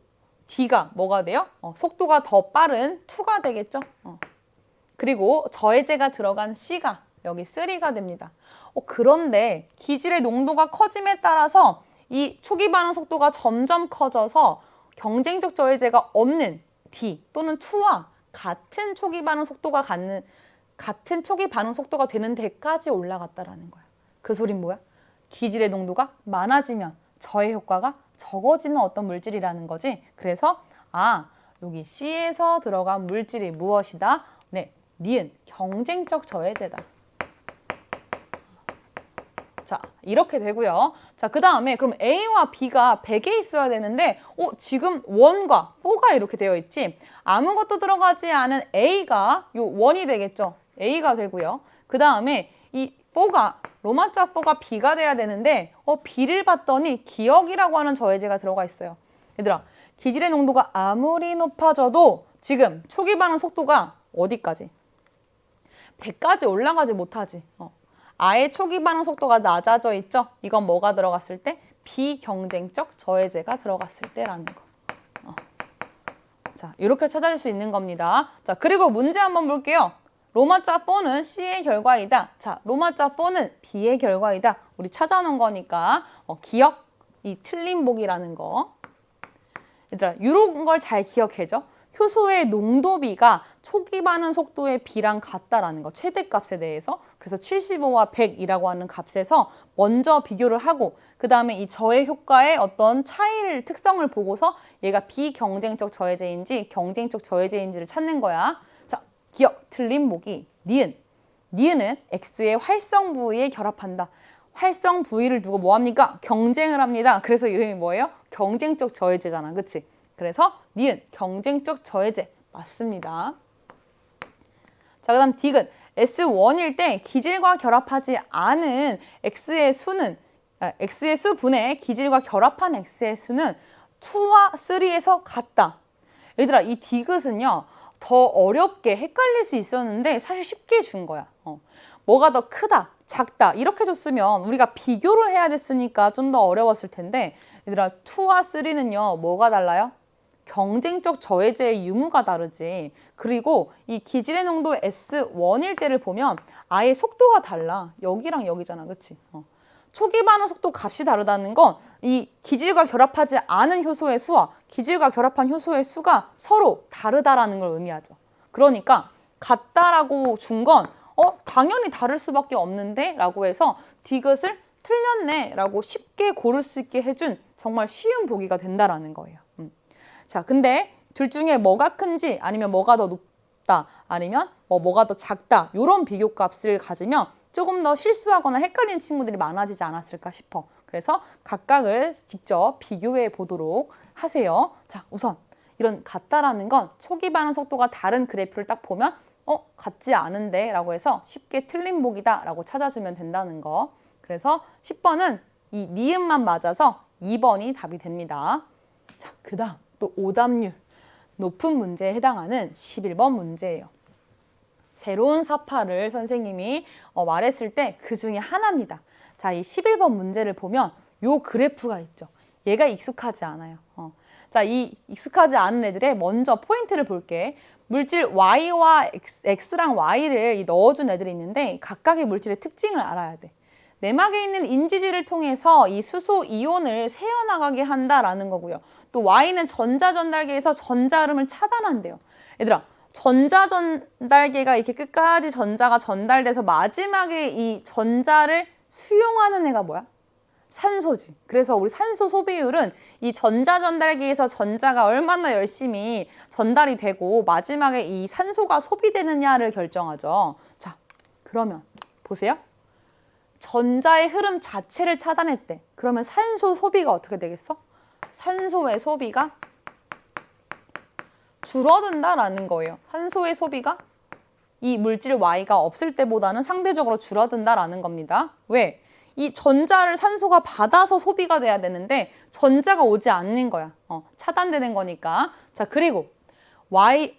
D가 뭐가 돼요? 속도가 더 빠른 2가 되겠죠? 그리고 저해제가 들어간 C가 여기 3가 됩니다. 그런데 기질의 농도가 커짐에 따라서 이 초기 반응 속도가 점점 커져서 경쟁적 저해제가 없는 D 또는 2와 같은 초기 반응 속도가 되는 데까지 올라갔다라는 거야. 그 소린 뭐야? 기질의 농도가 많아지면 저해 효과가 적어지는 어떤 물질이라는 거지. 그래서 여기 C에서 들어간 물질이 무엇이다? 네, 니은 경쟁적 저해제다. 자, 이렇게 되고요. 자, 그 다음에 그럼 A와 B가 100에 있어야 되는데 지금 1과 4가 이렇게 되어 있지. 아무것도 들어가지 않은 A가 요 1이 되겠죠. A가 되고요. 그 다음에 이 4가 로마자 4가 B가 돼야 되는데 B를 봤더니 기억이라고 하는 저해제가 들어가 있어요. 얘들아, 기질의 농도가 아무리 높아져도 지금 초기 반응 속도가 어디까지? 100까지 올라가지 못하지. 아예 초기 반응 속도가 낮아져 있죠? 이건 뭐가 들어갔을 때? 비경쟁적 저해제가 들어갔을 때라는 거. 자, 이렇게 찾아줄 수 있는 겁니다. 자, 그리고 문제 한번 볼게요. 로마자 4는 C의 결과이다. 자, 로마자 4는 B의 결과이다. 우리 찾아놓은 거니까 기억, 이 틀린 보기라는 거. 얘들아, 이런 걸 잘 기억해줘. 효소의 농도비가 초기 반응 속도의 비랑 같다라는 거, 최대값에 대해서. 그래서 75와 100이라고 하는 값에서 먼저 비교를 하고 그 다음에 이 저해 효과의 어떤 차이를, 특성을 보고서 얘가 비경쟁적 저해제인지 경쟁적 저해제인지를 찾는 거야. 자, 기억, 틀린 보기, 니은. 니은은 X의 활성 부위에 결합한다. 활성 부위를 두고 뭐합니까? 경쟁을 합니다. 그래서 이름이 뭐예요? 경쟁적 저해제잖아. 그치? 그래서 니은 경쟁적 저해제 맞습니다. 자, 그 다음 D은 S1일 때 기질과 결합하지 않은 X의 수분의 기질과 결합한 X의 수는 2와 3에서 같다. 얘들아, 이 디귿은요 더 어렵게 헷갈릴 수 있었는데 사실 쉽게 준 거야. 뭐가 더 크다, 작다 이렇게 줬으면 우리가 비교를 해야 됐으니까 좀 더 어려웠을 텐데 얘들아 2와 3는요 뭐가 달라요? 경쟁적 저해제의 유무가 다르지. 그리고 이 기질의 농도 S1일 때를 보면 아예 속도가 달라. 여기랑 여기잖아. 그치? 초기 반응 속도 값이 다르다는 건 이 기질과 결합하지 않은 효소의 수와 기질과 결합한 효소의 수가 서로 다르다라는 걸 의미하죠. 그러니까 같다라고 준 건 당연히 다를 수밖에 없는데 라고 해서 디귿을 틀렸네 라고 쉽게 고를 수 있게 해준 정말 쉬운 보기가 된다라는 거예요. 자, 근데 둘 중에 뭐가 큰지 아니면 뭐가 더 높다 아니면 뭐가 더 작다 이런 비교값을 가지면 조금 더 실수하거나 헷갈리는 친구들이 많아지지 않았을까 싶어. 그래서 각각을 직접 비교해 보도록 하세요. 자, 우선 이런 같다라는 건 초기 반응 속도가 다른 그래프를 딱 보면 같지 않은데 라고 해서 쉽게 틀린 보기다 라고 찾아주면 된다는 거. 그래서 10번은 이 니은만 맞아서 2번이 답이 됩니다. 자, 그 다음 또 오답률 높은 문제에 해당하는 11번 문제예요. 새로운 사파를 선생님이 말했을 때 그 중에 하나입니다. 자, 이 11번 문제를 보면 요 그래프가 있죠. 얘가 익숙하지 않아요. 자, 이 익숙하지 않은 애들의 먼저 포인트를 볼게. 물질 Y와 X랑 Y를 넣어준 애들이 있는데 각각의 물질의 특징을 알아야 돼. 내막에 있는 인지질을 통해서 이 수소 이온을 새어나가게 한다라는 거고요. 또 Y는 전자전달계에서 전자흐름을 차단한대요. 얘들아, 전자전달계가 이렇게 끝까지 전자가 전달돼서 마지막에 이 전자를 수용하는 애가 뭐야? 산소지. 그래서 우리 산소 소비율은 이 전자전달기에서 전자가 얼마나 열심히 전달이 되고 마지막에 이 산소가 소비되느냐를 결정하죠. 자, 그러면 보세요. 전자의 흐름 자체를 차단했대. 그러면 산소 소비가 어떻게 되겠어? 산소의 소비가 줄어든다라는 거예요. 산소의 소비가 이 물질 Y가 없을 때보다는 상대적으로 줄어든다라는 겁니다. 왜? 이 전자를 산소가 받아서 소비가 돼야 되는데 전자가 오지 않는 거야. 차단되는 거니까. 자, 그리고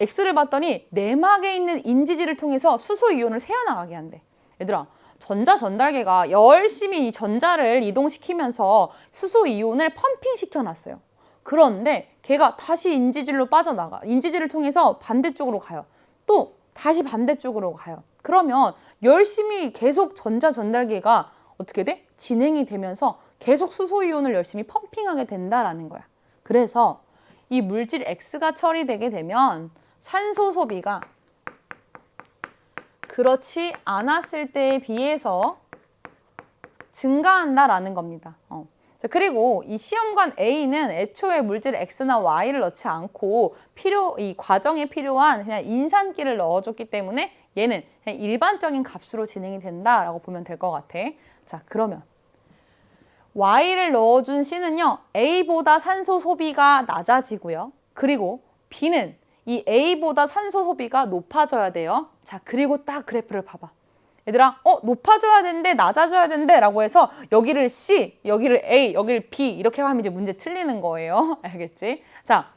X를 봤더니 내막에 있는 인지질을 통해서 수소 이온을 새어나가게 한대. 얘들아, 전자 전달계가 열심히 이 전자를 이동시키면서 수소 이온을 펌핑시켜 놨어요. 그런데 걔가 다시 인지질로 빠져나가. 인지질을 통해서 반대쪽으로 가요. 또 다시 반대쪽으로 가요. 그러면 열심히 계속 전자 전달계가 어떻게 돼? 진행이 되면서 계속 수소이온을 열심히 펌핑하게 된다라는 거야. 그래서 이 물질 X가 처리되게 되면 산소 소비가 그렇지 않았을 때에 비해서 증가한다라는 겁니다. 자, 그리고 이 시험관 A는 애초에 물질 X나 Y를 넣지 않고 이 과정에 필요한 그냥 인산기를 넣어줬기 때문에 얘는 그냥 일반적인 값으로 진행이 된다라고 보면 될 것 같아. 자, 그러면 Y를 넣어준 C는요, A보다 산소 소비가 낮아지고요. 그리고 B는 이 A보다 산소 소비가 높아져야 돼요. 자, 그리고 딱 그래프를 봐봐. 얘들아, 높아져야 되는데 낮아져야 되는데 라고 해서 여기를 C, 여기를 A, 여기를 B 이렇게 하면 이제 문제 틀리는 거예요. 알겠지? 자,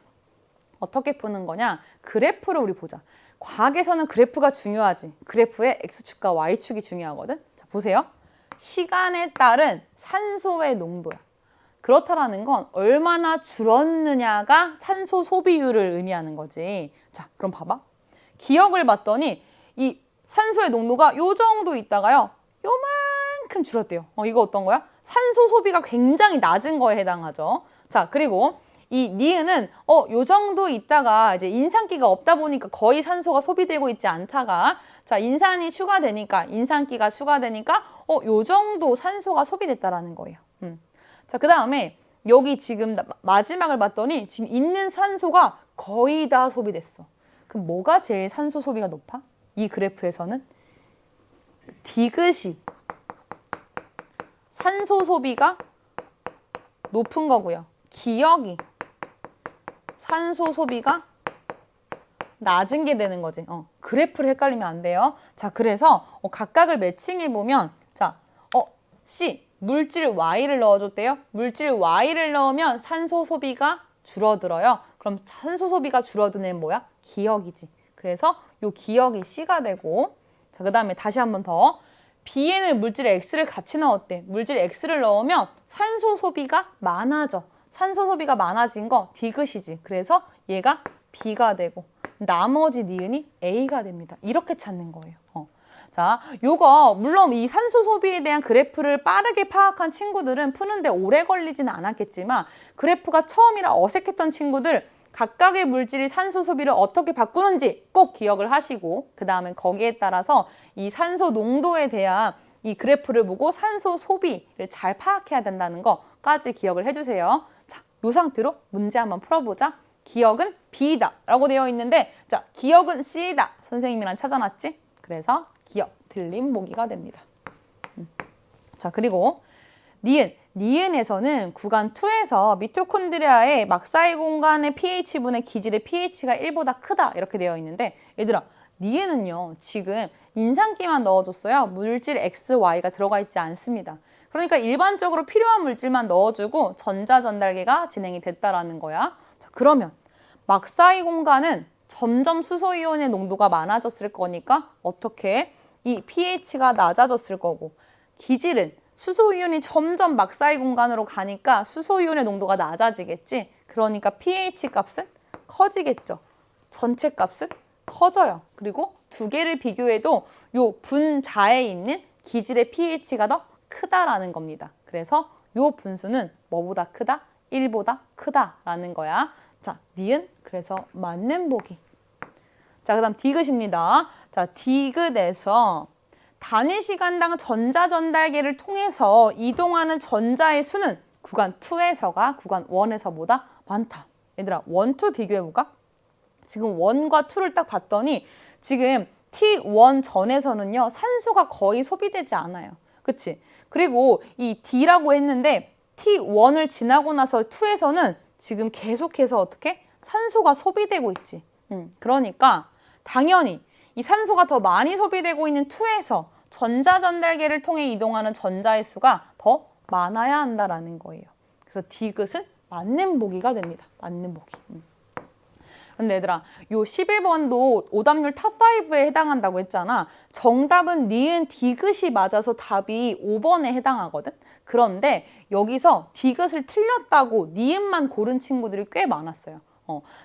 어떻게 푸는 거냐? 그래프를 우리 보자. 과학에서는 그래프가 중요하지. 그래프의 X축과 Y축이 중요하거든. 자, 보세요. 시간에 따른 산소의 농도야. 그렇다라는 건 얼마나 줄었느냐가 산소 소비율을 의미하는 거지. 자, 그럼 봐봐. 기억을 봤더니 이 산소의 농도가 요 정도 있다가요, 요만큼 줄었대요. 이거 어떤 거야? 산소 소비가 굉장히 낮은 거에 해당하죠. 자, 그리고 이 니은은 요 정도 있다가 이제 인산기가 없다 보니까 거의 산소가 소비되고 있지 않다가, 자, 인산이 추가되니까, 인산기가 추가되니까 요 정도 산소가 소비됐다라는 거예요. 자, 그 다음에 여기 지금 마지막을 봤더니 지금 있는 산소가 거의 다 소비됐어. 그럼 뭐가 제일 산소 소비가 높아? 이 그래프에서는 디귿이 산소 소비가 높은 거고요. 기억이 산소 소비가 낮은 게 되는 거지. 그래프를 헷갈리면 안 돼요. 자, 그래서 각각을 매칭해 보면, 자, C 물질 Y를 넣어줬대요. 물질 Y를 넣으면 산소 소비가 줄어들어요. 그럼 산소 소비가 줄어드는 뭐야? 기억이지. 그래서 요 기억이 C가 되고, 자, 그 다음에 다시 한 번 더. B에는 물질 X를 같이 넣었대. 물질 X를 넣으면 산소 소비가 많아져. 산소 소비가 많아진 거 디귿이지. 그래서 얘가 B가 되고 나머지 니은이 A가 됩니다. 이렇게 찾는 거예요. 자, 요거 물론 이 산소 소비에 대한 그래프를 빠르게 파악한 친구들은 푸는데 오래 걸리지는 않았겠지만 그래프가 처음이라 어색했던 친구들 각각의 물질이 산소 소비를 어떻게 바꾸는지 꼭 기억을 하시고 그 다음에 거기에 따라서 이 산소 농도에 대한 이 그래프를 보고 산소 소비를 잘 파악해야 된다는 거까지 기억을 해주세요. 자, 이 상태로 문제 한번 풀어보자. 기억은 B다 라고 되어 있는데, 자, 기억은 C다 선생님이랑 찾아놨지? 그래서 기억, 틀림 보기가 됩니다. 자, 그리고 니은에서는 구간 2에서 미토콘드리아의 막사이 공간의 pH분의 기질의 pH가 1보다 크다 이렇게 되어 있는데, 얘들아, 니은은요 지금 인산기만 넣어줬어요. 물질 X, Y가 들어가 있지 않습니다. 그러니까 일반적으로 필요한 물질만 넣어주고 전자전달계가 진행이 됐다라는 거야. 자, 그러면 막사이 공간은 점점 수소이온의 농도가 많아졌을 거니까 어떻게 이 pH가 낮아졌을 거고, 기질은 수소이온이 점점 막사이 공간으로 가니까 수소이온의 농도가 낮아지겠지. 그러니까 pH 값은 커지겠죠. 전체 값은 커져요. 그리고 두 개를 비교해도 요 분자에 있는 기질의 pH가 더 크다라는 겁니다. 그래서 요 분수는 뭐보다 크다? 1보다 크다라는 거야. 자, 니은 그래서 맞는 보기. 자, 그 다음 디귿입니다. 자, 디귿에서 단위 시간당 전자 전달계를 통해서 이동하는 전자의 수는 구간 2에서가 구간 1에서보다 많다. 얘들아, 1, 2 비교해볼까? 지금 1과 2를 딱 봤더니 지금 T1 전에서는요, 산소가 거의 소비되지 않아요. 그치? 그리고 이 D라고 했는데 T1을 지나고 나서 2에서는 지금 계속해서 어떻게? 산소가 소비되고 있지. 그러니까 당연히 이 산소가 더 많이 소비되고 있는 2에서 전자전달계를 통해 이동하는 전자의 수가 더 많아야 한다라는 거예요. 그래서 디귿은 맞는 보기가 됩니다. 맞는 보기. 근데 얘들아, 요 11번도 오답률 탑5에 해당한다고 했잖아. 정답은 니은 디귿이 맞아서 답이 5번에 해당하거든. 그런데 여기서 디귿을 틀렸다고 니은만 고른 친구들이 꽤 많았어요.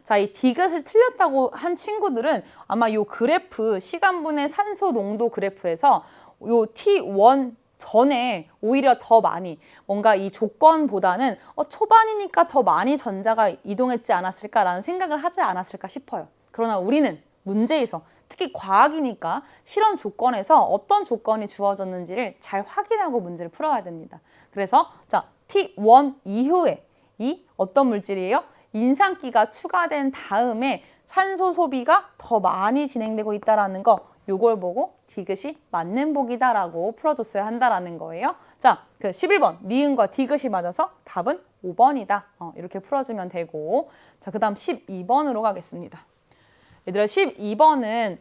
자, 이 디귿을 틀렸다고 한 친구들은 아마 요 그래프, 시간분의 산소 농도 그래프에서 요 T1 전에 오히려 더 많이 뭔가 이 조건보다는 초반이니까 더 많이 전자가 이동했지 않았을까라는 생각을 하지 않았을까 싶어요. 그러나 우리는 문제에서 특히 과학이니까 실험 조건에서 어떤 조건이 주어졌는지를 잘 확인하고 문제를 풀어야 됩니다. 그래서 자, T1 이후에 이 어떤 물질이에요? 인산기가 추가된 다음에 산소 소비가 더 많이 진행되고 있다는 거, 요걸 보고 디귿이 맞는 보기다라고 풀어줬어야 한다라는 거예요. 자, 그 11번 니은과 디귿이 맞아서 답은 5번이다. 이렇게 풀어주면 되고, 자, 그 다음 12번으로 가겠습니다. 얘들아, 12번은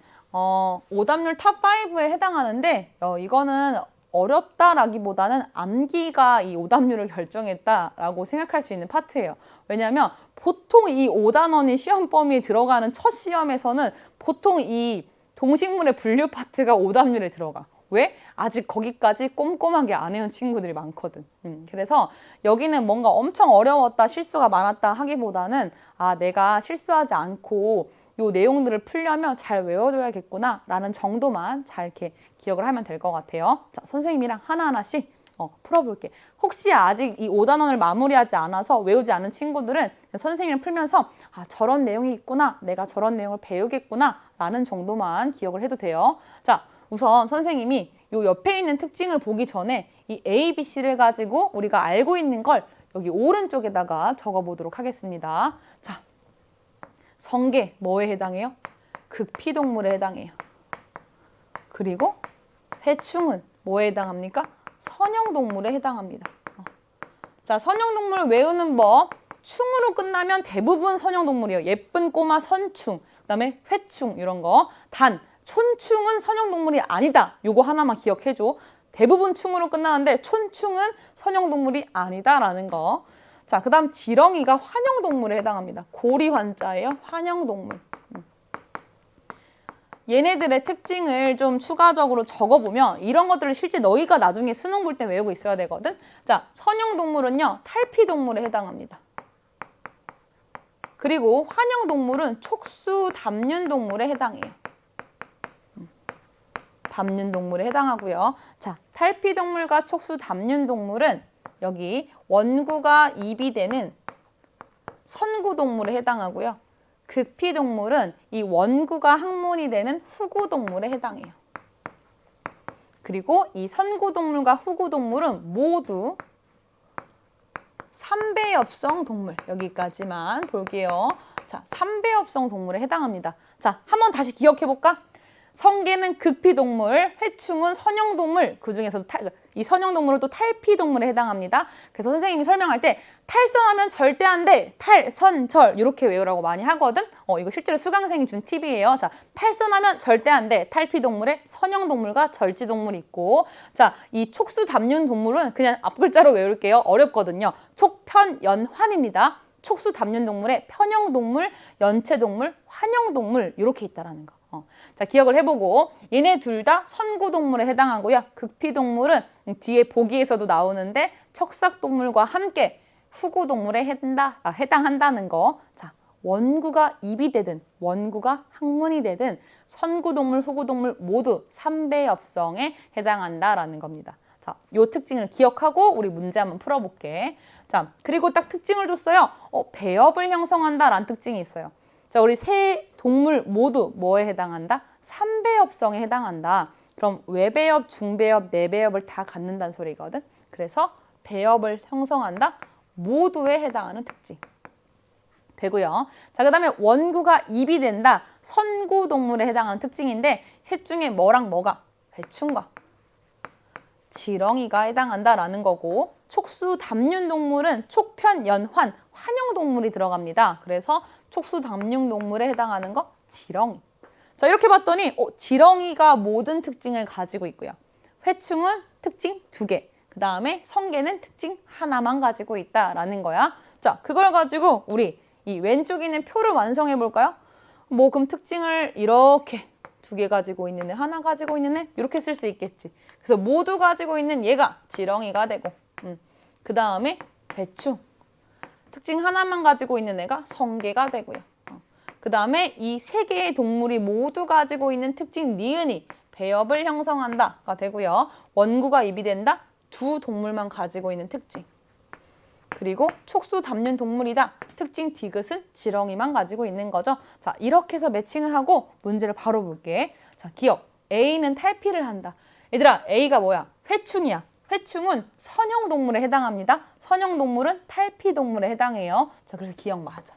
오답률 탑5에 해당하는데 이거는 어렵다라기보다는 암기가 이 오답률을 결정했다라고 생각할 수 있는 파트예요. 왜냐하면 보통 이 5단원이 시험 범위에 들어가는 첫 시험에서는 보통 이 동식물의 분류 파트가 오답률에 들어가. 왜? 아직 거기까지 꼼꼼하게 안 해온 친구들이 많거든. 그래서 여기는 뭔가 엄청 어려웠다, 실수가 많았다 하기보다는 내가 실수하지 않고 요 내용들을 풀려면 잘 외워둬야겠구나 라는 정도만 잘 이렇게 기억을 하면 될 것 같아요. 자, 선생님이랑 하나하나씩 풀어볼게. 혹시 아직 이 5단원을 마무리하지 않아서 외우지 않은 친구들은 선생님을 풀면서 저런 내용이 있구나, 내가 저런 내용을 배우겠구나 라는 정도만 기억을 해도 돼요. 자, 우선 선생님이 요 옆에 있는 특징을 보기 전에 이 A, B, C를 가지고 우리가 알고 있는 걸 여기 오른쪽에다가 적어보도록 하겠습니다. 자, 성게 뭐에 해당해요? 극피동물에 해당해요. 그리고 회충은 뭐에 해당합니까? 선형동물에 해당합니다. 자, 선형동물을 외우는 법. 충으로 끝나면 대부분 선형동물이에요. 예쁜 꼬마 선충, 그 다음에 회충 이런 거. 단, 촌충은 선형동물이 아니다. 요거 하나만 기억해줘. 대부분 충으로 끝나는데 촌충은 선형동물이 아니다라는 거. 자, 그 다음 지렁이가 환형동물에 해당합니다. 고리 환자예요. 환형동물. 얘네들의 특징을 좀 추가적으로 적어보면 이런 것들을 실제 너희가 나중에 수능 볼 때 외우고 있어야 되거든. 자, 선형동물은요, 탈피동물에 해당합니다. 그리고 환형동물은 촉수담륜동물에 해당해요. 담륜동물에 해당하고요. 자, 탈피동물과 촉수담륜동물은 여기 원구가 입이 되는 선구동물에 해당하고요. 극피동물은 이 원구가 항문이 되는 후구동물에 해당해요. 그리고 이 선구동물과 후구동물은 모두 삼배엽성 동물. 여기까지만 볼게요. 자, 삼배엽성 동물에 해당합니다. 자, 한번 다시 기억해볼까? 성게는 극피동물, 회충은 선형동물, 그중에서도 이 선형동물은 또 탈피동물에 해당합니다. 그래서 선생님이 설명할 때 탈선하면 절대 안 돼, 탈선절 이렇게 외우라고 많이 하거든. 이거 실제로 수강생이 준 팁이에요. 자, 탈선하면 절대 안 돼, 탈피동물에 선형동물과 절지동물이 있고, 자, 이 촉수담륜동물은 그냥 앞글자로 외울게요. 어렵거든요. 촉편연환입니다. 촉수담륜동물에 편형동물, 연체동물, 환형동물 이렇게 있다라는 거. 자, 기억을 해보고 얘네 둘 다 선구동물에 해당하고요. 극피동물은 뒤에 보기에서도 나오는데 척삭동물과 함께 후구 동물에 해당한다는 거. 자, 원구가 입이 되든 원구가 항문이 되든 선구동물, 후구동물 모두 3배엽성에 해당한다라는 겁니다. 자, 요 특징을 기억하고 우리 문제 한번 풀어볼게. 자, 그리고 딱 특징을 줬어요. 배엽을 형성한다라는 특징이 있어요. 자, 우리 세 동물 모두 뭐에 해당한다? 3배엽성에 해당한다. 그럼 외배엽, 중배엽, 내배엽을 다 갖는다는 소리거든. 그래서 배엽을 형성한다. 모두에 해당하는 특징. 되고요. 자, 그 다음에 원구가 입이 된다. 선구동물에 해당하는 특징인데 셋 중에 뭐랑 뭐가? 회충과 지렁이가 해당한다라는 거고 촉수담륜 동물은 촉편, 연환, 환영 동물이 들어갑니다. 그래서 촉수담륜 동물에 해당하는 거 지렁이. 자, 이렇게 봤더니 지렁이가 모든 특징을 가지고 있고요. 회충은 특징 2개. 그 다음에 성게는 특징 하나만 가지고 있다라는 거야. 자, 그걸 가지고 우리 이 왼쪽에 있는 표를 완성해 볼까요? 뭐 그럼 특징을 이렇게 2개 가지고 있는 애, 하나 가지고 있는 애 이렇게 쓸 수 있겠지. 그래서 모두 가지고 있는 얘가 지렁이가 되고 그 다음에 회충 특징 하나만 가지고 있는 애가 성게가 되고요. 그 다음에 이 3개의 동물이 모두 가지고 있는 특징 니은이 배엽을 형성한다가 되고요. 원구가 입이 된다. 2 동물만 가지고 있는 특징. 그리고 촉수담륜 동물이다. 특징 디귿은 지렁이만 가지고 있는 거죠. 자, 이렇게 해서 매칭을 하고 문제를 바로 볼게. 자, 기억. A는 탈피를 한다. 얘들아, A가 뭐야? 회충이야. 회충은 선형 동물에 해당합니다. 선형 동물은 탈피 동물에 해당해요. 자, 그래서 기억 맞아.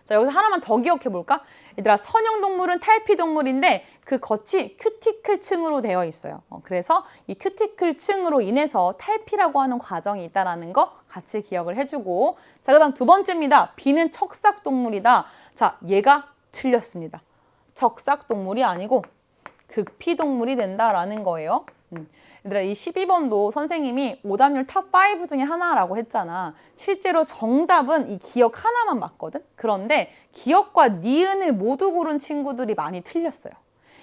자, 여기서 하나만 더 기억해 볼까? 얘들아, 선형 동물은 탈피 동물인데 그 겉이 큐티클층으로 되어 있어요. 그래서 이 큐티클층으로 인해서 탈피라고 하는 과정이 있다는 거 같이 기억을 해주고. 자, 그다음 2번째입니다. B는 척삭 동물이다. 자, 얘가 틀렸습니다. 척삭 동물이 아니고 극피 동물이 된다라는 거예요. 얘들아, 이 12번도 선생님이 오답률 탑5 중에 하나라고 했잖아. 실제로 정답은 이 기억 하나만 맞거든? 그런데 기억과 니은을 모두 고른 친구들이 많이 틀렸어요.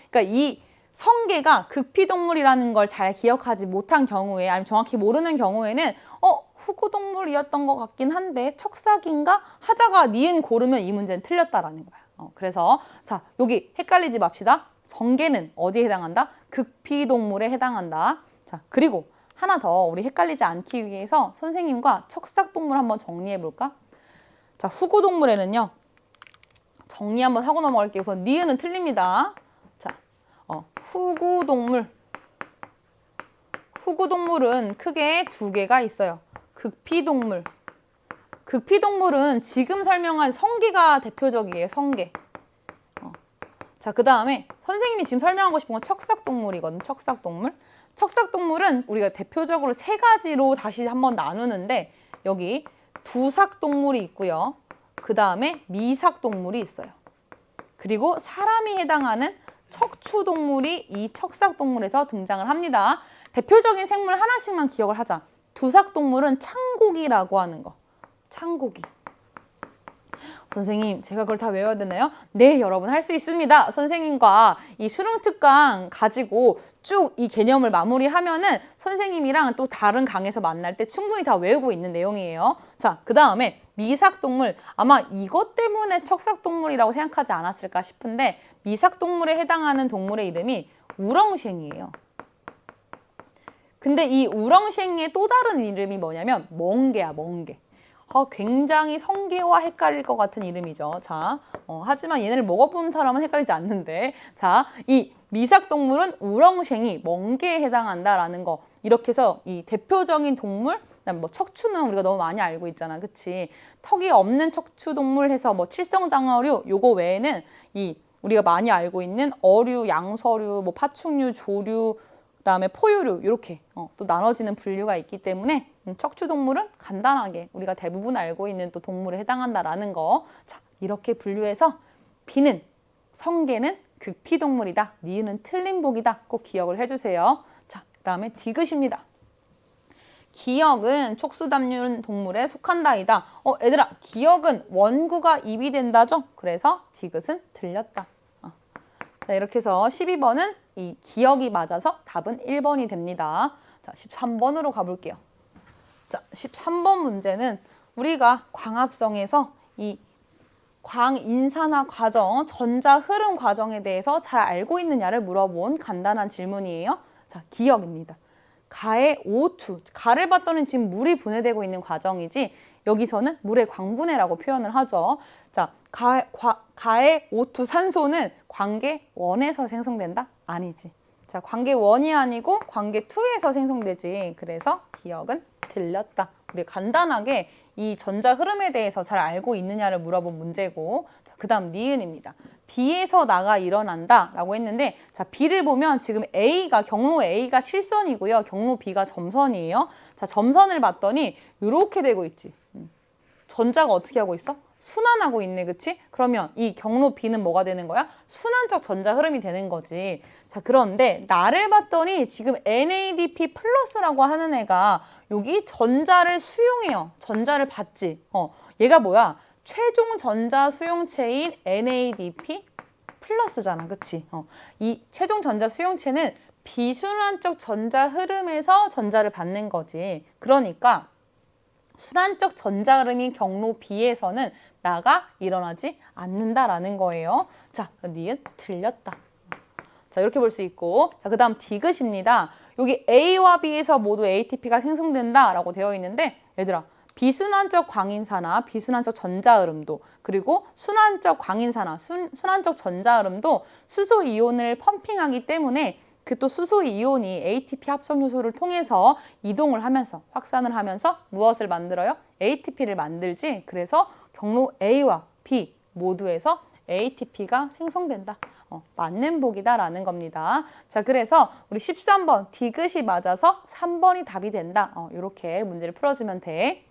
그러니까 이 성게가 극피동물이라는 걸 잘 기억하지 못한 경우에, 아니면 정확히 모르는 경우에는 후구동물이었던 것 같긴 한데 척삭인가? 하다가 니은 고르면 이 문제는 틀렸다라는 거야. 그래서 자, 여기 헷갈리지 맙시다. 성게는 어디에 해당한다? 극피동물에 해당한다. 자, 그리고 하나 더 우리 헷갈리지 않기 위해서 선생님과 척삭동물 한번 정리해 볼까? 자, 후구동물에는요. 정리 한번 하고 넘어갈게요. 우선 니은은 틀립니다. 자, 후구동물. 후구동물은 크게 2개가 있어요. 극피동물. 극피동물은 지금 설명한 성게가 대표적이에요. 성게. 자, 그 다음에 선생님이 지금 설명하고 싶은 건 척삭동물이거든. 척삭동물. 척삭동물은 우리가 대표적으로 3가지로 다시 한번 나누는데 여기 두삭동물이 있고요. 그 다음에 미삭동물이 있어요. 그리고 사람이 해당하는 척추동물이 이 척삭동물에서 등장을 합니다. 대표적인 생물 하나씩만 기억을 하자. 두삭동물은 창고기라고 하는 거. 창고기. 선생님, 제가 그걸 다 외워야 되나요? 네, 여러분 할 수 있습니다. 선생님과 이 수능특강 가지고 쭉 이 개념을 마무리하면은 선생님이랑 또 다른 강에서 만날 때 충분히 다 외우고 있는 내용이에요. 자, 그 다음에 미삭동물. 아마 이것 때문에 척삭동물이라고 생각하지 않았을까 싶은데 미삭동물에 해당하는 동물의 이름이 우렁쉥이에요. 근데 이 우렁쉥이의 또 다른 이름이 뭐냐면 멍게야, 멍게. 굉장히 성게와 헷갈릴 것 같은 이름이죠. 자, 하지만 얘네를 먹어본 사람은 헷갈리지 않는데, 자, 이 미삭동물은 우렁쉥이 멍게에 해당한다라는 거. 이렇게 해서 이 대표적인 동물, 뭐 척추는 우리가 너무 많이 알고 있잖아, 그치? 턱이 없는 척추동물 해서 뭐 칠성장어류, 요거 외에는 이 우리가 많이 알고 있는 어류, 양서류, 뭐 파충류, 조류, 그다음에 포유류 이렇게 또 나눠지는 분류가 있기 때문에 척추동물은 간단하게 우리가 대부분 알고 있는 또 동물에 해당한다라는 거. 자, 이렇게 분류해서 B는 성게는 극피동물이다. 니은은 틀린 복이다. 꼭 기억을 해주세요. 자, 그다음에 디귿입니다. 기역은 촉수담륜 동물에 속한다이다. 얘들아, 기역은 원구가 입이 된다죠? 그래서 디귿은 틀렸다. 자, 이렇게 해서 12번은 이 기역이 맞아서 답은 1번이 됩니다. 자, 13번으로 가볼게요. 자, 13번 문제는 우리가 광합성에서 이 광인산화 과정, 전자 흐름 과정에 대해서 잘 알고 있느냐를 물어본 간단한 질문이에요. 자, 기억입니다. 가의 O2, 가를 봤더니 지금 물이 분해되고 있는 과정이지 여기서는 물의 광분해라고 표현을 하죠. 자, 가의 O2 산소는 관계 1에서 생성된다? 아니지. 자, 관계 1이 아니고 관계 2에서 생성되지. 그래서 기억은 틀렸다. 우리 간단하게 이 전자 흐름에 대해서 잘 알고 있느냐를 물어본 문제고, 그 다음 니은입니다. B에서 나가 일어난다 라고 했는데, 자, B를 보면 지금 경로 A가 실선이고요. 경로 B가 점선이에요. 자, 점선을 봤더니 이렇게 되고 있지. 전자가 어떻게 하고 있어? 순환하고 있네, 그치? 그러면 이 경로 B는 뭐가 되는 거야? 순환적 전자 흐름이 되는 거지. 자, 그런데 나를 봤더니 지금 NADP 플러스라고 하는 애가 여기 전자를 수용해요. 전자를 받지. 얘가 뭐야? 최종 전자 수용체인 NADP 플러스잖아, 그치? 이 최종 전자 수용체는 비순환적 전자 흐름에서 전자를 받는 거지. 그러니까 순환적 전자 흐름인 경로 B에서는 나가 일어나지 않는다라는 거예요. 자, 니은 틀렸다. 자, 이렇게 볼 수 있고, 자, 그 다음 디귿입니다. 여기 A와 B에서 모두 ATP가 생성된다라고 되어 있는데, 얘들아, 비순환적 광인산화, 비순환적 전자흐름도, 그리고 순환적 광인산화, 순환적 전자흐름도 수소 이온을 펌핑하기 때문에 그 또 수소 이온이 ATP 합성 요소를 통해서 이동을 하면서 확산을 하면서 무엇을 만들어요? ATP를 만들지. 그래서 경로 A와 B 모두에서 ATP가 생성된다. 맞는 복이다라는 겁니다. 자, 그래서 우리 13번 디귿이 맞아서 3번이 답이 된다. 이렇게 문제를 풀어주면 돼.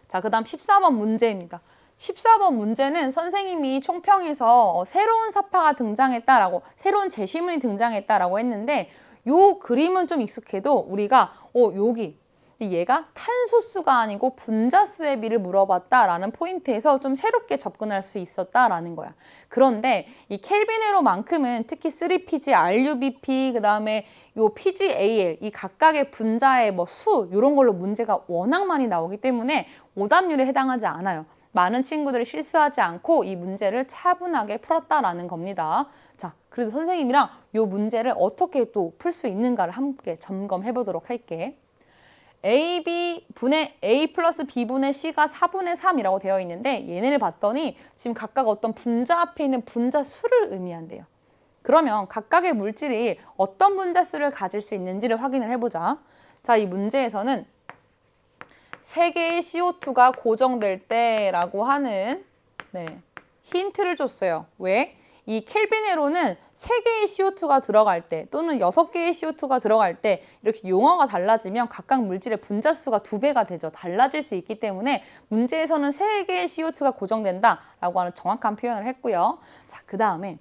자, 그 다음 14번 문제입니다. 14번 문제는 선생님이 총평에서 새로운 서파가 등장했다라고, 새로운 제시문이 등장했다라고 했는데, 요 그림은 좀 익숙해도 우리가 여기 얘가 탄소수가 아니고 분자수의 비를 물어봤다라는 포인트에서 좀 새롭게 접근할 수 있었다라는 거야. 그런데 이 켈빈에로만큼은 특히 3PG, RUBP, 그 다음에 요 PGAL, 이 각각의 분자의 수, 이런 걸로 문제가 워낙 많이 나오기 때문에 오답률에 해당하지 않아요. 많은 친구들이 실수하지 않고 이 문제를 차분하게 풀었다라는 겁니다. 자, 그래도 선생님이랑 이 문제를 어떻게 또 풀 수 있는가를 함께 점검해 보도록 할게. AB 분의 A 플러스 B분의 C가 4분의 3이라고 되어 있는데, 얘네를 봤더니 지금 각각 어떤 분자 앞에 있는 분자 수를 의미한대요. 그러면 각각의 물질이 어떤 분자 수를 가질 수 있는지를 확인을 해보자. 자, 이 문제에서는 3개의 CO2가 고정될 때라고 하는 힌트를 줬어요. 왜? 이 켈빈에로는 3개의 CO2가 들어갈 때 또는 6개의 CO2가 들어갈 때 이렇게 용어가 달라지면 각각 물질의 분자수가 2배가 되죠. 달라질 수 있기 때문에 문제에서는 3개의 CO2가 고정된다라고 하는 정확한 표현을 했고요. 자, 그 다음에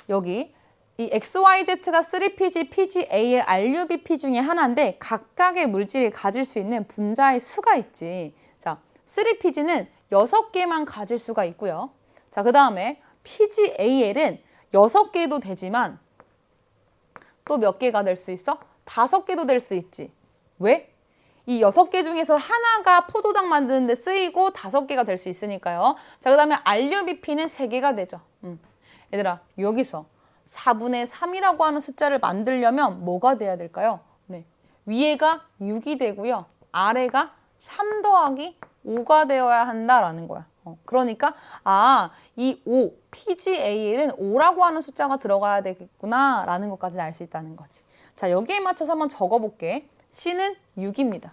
여기 이 XYZ가 3PG, PGAL, RUBP 중에 하나인데 각각의 물질이 가질 수 있는 분자의 수가 있지. 자, 3PG는 6개만 가질 수가 있고요. 자, 그 다음에 PGAL은 6개도 되지만 또 몇 개가 될 수 있어? 5개도 될 수 있지. 왜? 이 6개 중에서 하나가 포도당 만드는 데 쓰이고 5개가 될 수 있으니까요. 자, 그 다음에 RUBP는 3개가 되죠. 얘들아, 여기서 4분의 3이라고 하는 숫자를 만들려면 뭐가 돼야 될까요? 위에가 6이 되고요. 아래가 3 더하기 5가 되어야 한다라는 거야. 그러니까 이 5, PGAL은 5라고 하는 숫자가 들어가야 되겠구나 라는 것까지는 알 수 있다는 거지. 자, 여기에 맞춰서 한번 적어볼게. C는 6입니다.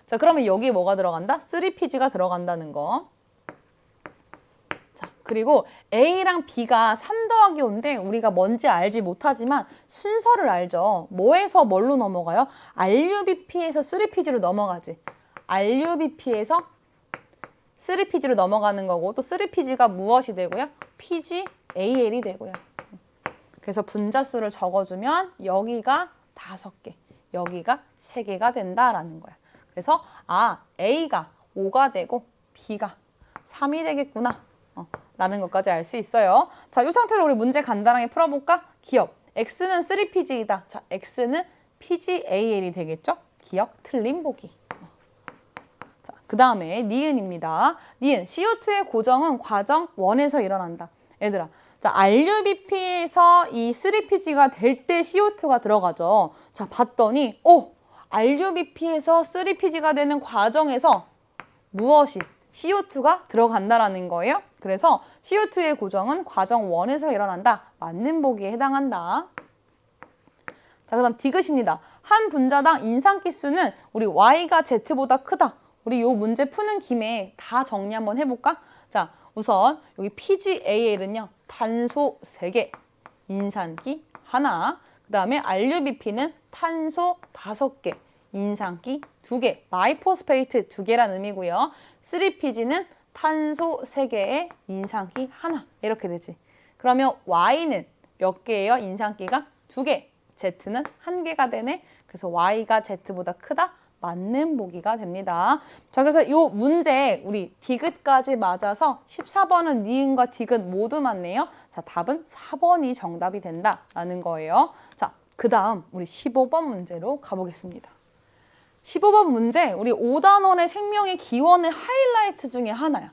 자, 그러면 여기에 뭐가 들어간다? 3PG가 들어간다는 거. 자, 그리고 A랑 B가 3 더하기 5인데 우리가 뭔지 알지 못하지만 순서를 알죠. 뭐에서 뭘로 넘어가요? RUBP에서 3PG로 넘어가지. RUBP에서 3PG로 넘어가는 거고, 또 3PG가 무엇이 되고요? PGAL이 되고요. 그래서 분자수를 적어주면 여기가 5개, 여기가 3개가 된다라는 거야. 그래서 A가 5가 되고 B가 3이 되겠구나 라는 것까지 알 수 있어요. 자, 이 상태로 우리 문제 간단하게 풀어볼까? 기억, X는 3PG이다. 자, X는 PGAL이 되겠죠? 기억 틀린 보기. 그 다음에 니은입니다. 니은, CO2의 고정은 과정 1에서 일어난다. 얘들아, 자, RUBP에서 이 3PG가 될 때 CO2가 들어가죠. 자, 봤더니 RUBP에서 3PG가 되는 과정에서 무엇이 CO2가 들어간다라는 거예요. 그래서 CO2의 고정은 과정 1에서 일어난다. 맞는 보기에 해당한다. 자, 그 다음 디귿입니다. 한 분자당 인상기수는 우리 Y가 Z보다 크다. 우리 요 문제 푸는 김에 다 정리 한번 해볼까? 자, 우선 여기 PGAL은요. 탄소 3개, 인산기 하나. 그 다음에 RUBP는 탄소 5개, 인산기 2개, 마이포스페이트 2개란 의미고요. 3PG는 탄소 3개에 인산기 하나. 이렇게 되지. 그러면 Y는 몇 개예요? 인산기가 2개. Z는 1개가 되네. 그래서 Y가 Z보다 크다. 맞는 보기가 됩니다. 자, 그래서 이 문제 우리 디귿까지 맞아서 14번은 니은과 디귿 모두 맞네요. 자, 답은 4번이 정답이 된다라는 거예요. 자, 그 다음 우리 15번 문제로 가보겠습니다. 15번 문제, 우리 5단원의 생명의 기원의 하이라이트 중에 하나야.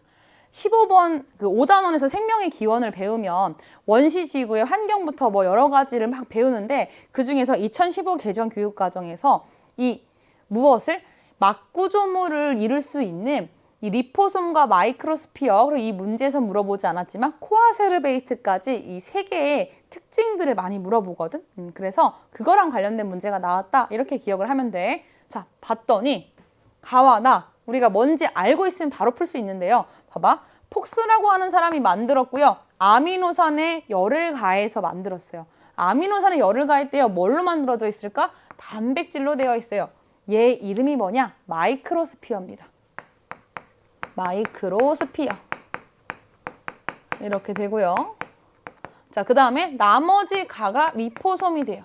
15번 그 5단원에서 생명의 기원을 배우면 원시지구의 환경부터 뭐 여러 가지를 막 배우는데 그 중에서 2015 개정 교육과정에서 이 무엇을 막구조물을 이룰 수 있는 이 리포솜과 마이크로스피어, 그리고 이 문제에서 물어보지 않았지만 코아세르베이트까지 이 세 개의 특징들을 많이 물어보거든. 그래서 그거랑 관련된 문제가 나왔다. 이렇게 기억을 하면 돼. 자, 봤더니 가와 나 우리가 뭔지 알고 있으면 바로 풀 수 있는데요. 봐봐. 폭스라고 하는 사람이 만들었고요. 아미노산에 열을 가해서 만들었어요. 아미노산에 열을 가했대요. 뭘로 만들어져 있을까? 단백질로 되어 있어요. 얘 이름이 뭐냐? 마이크로스피어입니다. 마이크로스피어. 이렇게 되고요. 자, 그 다음에 나머지 가가 리포솜이 돼요.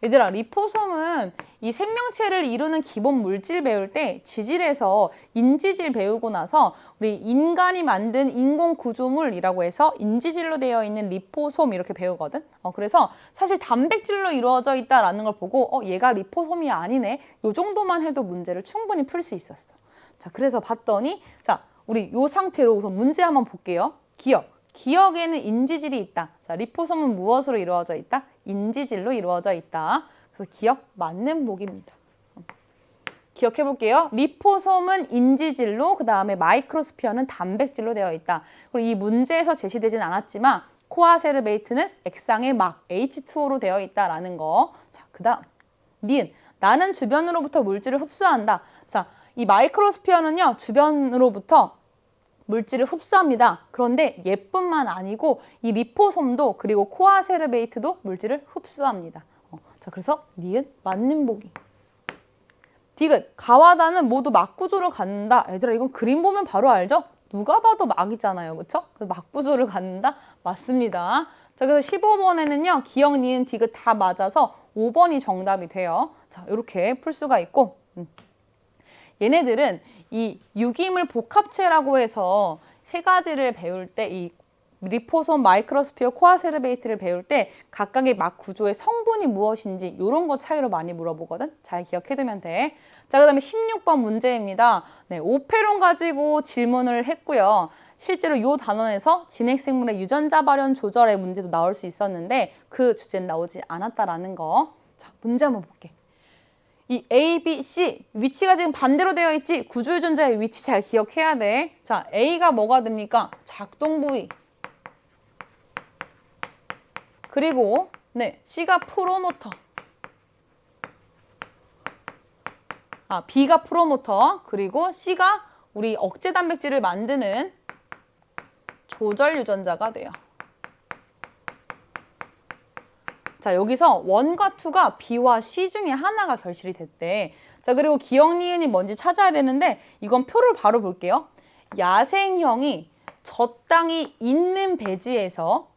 얘들아, 리포솜은 이 생명체를 이루는 기본 물질 배울 때 지질에서 인지질 배우고 나서 우리 인간이 만든 인공 구조물이라고 해서 인지질로 되어 있는 리포솜 이렇게 배우거든. 그래서 사실 단백질로 이루어져 있다라는 걸 보고 얘가 리포솜이 아니네. 요 정도만 해도 문제를 충분히 풀 수 있었어. 자, 그래서 봤더니 자, 우리 요 상태로 우선 문제 한번 볼게요. 기억. 기억에는 인지질이 있다. 자, 리포솜은 무엇으로 이루어져 있다? 인지질로 이루어져 있다. 그래서 기억 맞는 보기입니다. 기억해 볼게요. 리포솜은 인지질로, 그 다음에 마이크로스피어는 단백질로 되어 있다. 그리고 이 문제에서 제시되진 않았지만 코아세르베이트는 액상의 막 H2O로 되어 있다라는 거. 자, 그 다음 니은. 나는 주변으로부터 물질을 흡수한다. 자, 이 마이크로스피어는요. 주변으로부터 물질을 흡수합니다. 그런데 얘뿐만 아니고 이 리포솜도 그리고 코아세르베이트도 물질을 흡수합니다. 자, 그래서 니은 맞는 보기. 디귿, 가와 다는 모두 막구조를 갖는다. 얘들아, 이건 그림 보면 바로 알죠? 누가 봐도 막이잖아요. 그쵸? 막구조를 갖는다? 맞습니다. 자, 그래서 15번에는요. 기억, 니은, 디귿 다 맞아서 5번이 정답이 돼요. 자, 이렇게 풀 수가 있고 얘네들은 이 유기물 복합체라고 해서 세 가지를 배울 때 이 리포솜, 마이크로스피어, 코아세르베이트를 배울 때 각각의 막 구조의 성분이 무엇인지 이런 거 차이로 많이 물어보거든. 잘 기억해두면 돼. 자, 그 다음에 16번 문제입니다. 네, 오페론 가지고 질문을 했고요. 실제로 이 단원에서 진핵생물의 유전자 발현 조절의 문제도 나올 수 있었는데 그 주제는 나오지 않았다라는 거. 자, 문제 한번 볼게. 이 A, B, C 위치가 지금 반대로 되어 있지. 구조유전자의 위치 잘 기억해야 돼. 자, A가 뭐가 됩니까? 작동 부위. 그리고 네, C가 프로모터. B가 프로모터. 그리고 C가 우리 억제 단백질을 만드는 조절 유전자가 돼요. 자, 여기서 1과 2가 B와 C 중에 하나가 결실이 됐대. 자, 그리고 기억, 니은이 뭔지 찾아야 되는데 이건 표를 바로 볼게요. 야생형이 저 땅이 있는 배지에서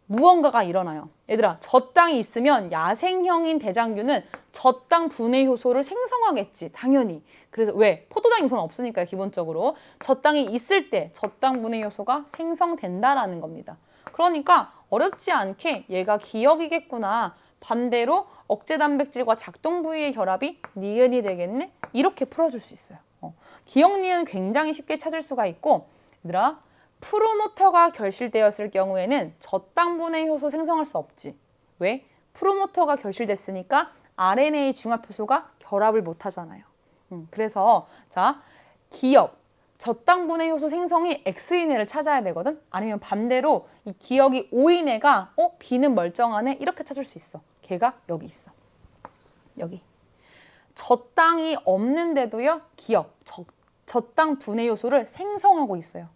무언가가 일어나요. 얘들아, 저 땅이 있으면 야생형인 대장균은 저 땅 분해 효소를 생성하겠지, 당연히. 그래서 왜? 포도당 요소는 없으니까요, 기본적으로. 저 땅이 있을 때 저 땅 분해 효소가 생성된다라는 겁니다. 그러니까 어렵지 않게 얘가 기억이겠구나. 반대로 억제 단백질과 작동 부위의 결합이 니은이 되겠네? 이렇게 풀어줄 수 있어요. 기억 니은 굉장히 쉽게 찾을 수가 있고, 얘들아, 프로모터가 결실되었을 경우에는 저당분해 효소 생성할 수 없지. 왜? 프로모터가 결실됐으니까 RNA 중합효소가 결합을 못 하잖아요. 그래서 자, 기억, 저당분해 효소 생성이 X인애를 찾아야 되거든. 아니면 반대로 이 기억이 O인애가 B는 멀쩡하네 이렇게 찾을 수 있어. 걔가 여기 있어. 여기. 저당이 없는데도요, 기억, 저당 분해 요소를 생성하고 있어요.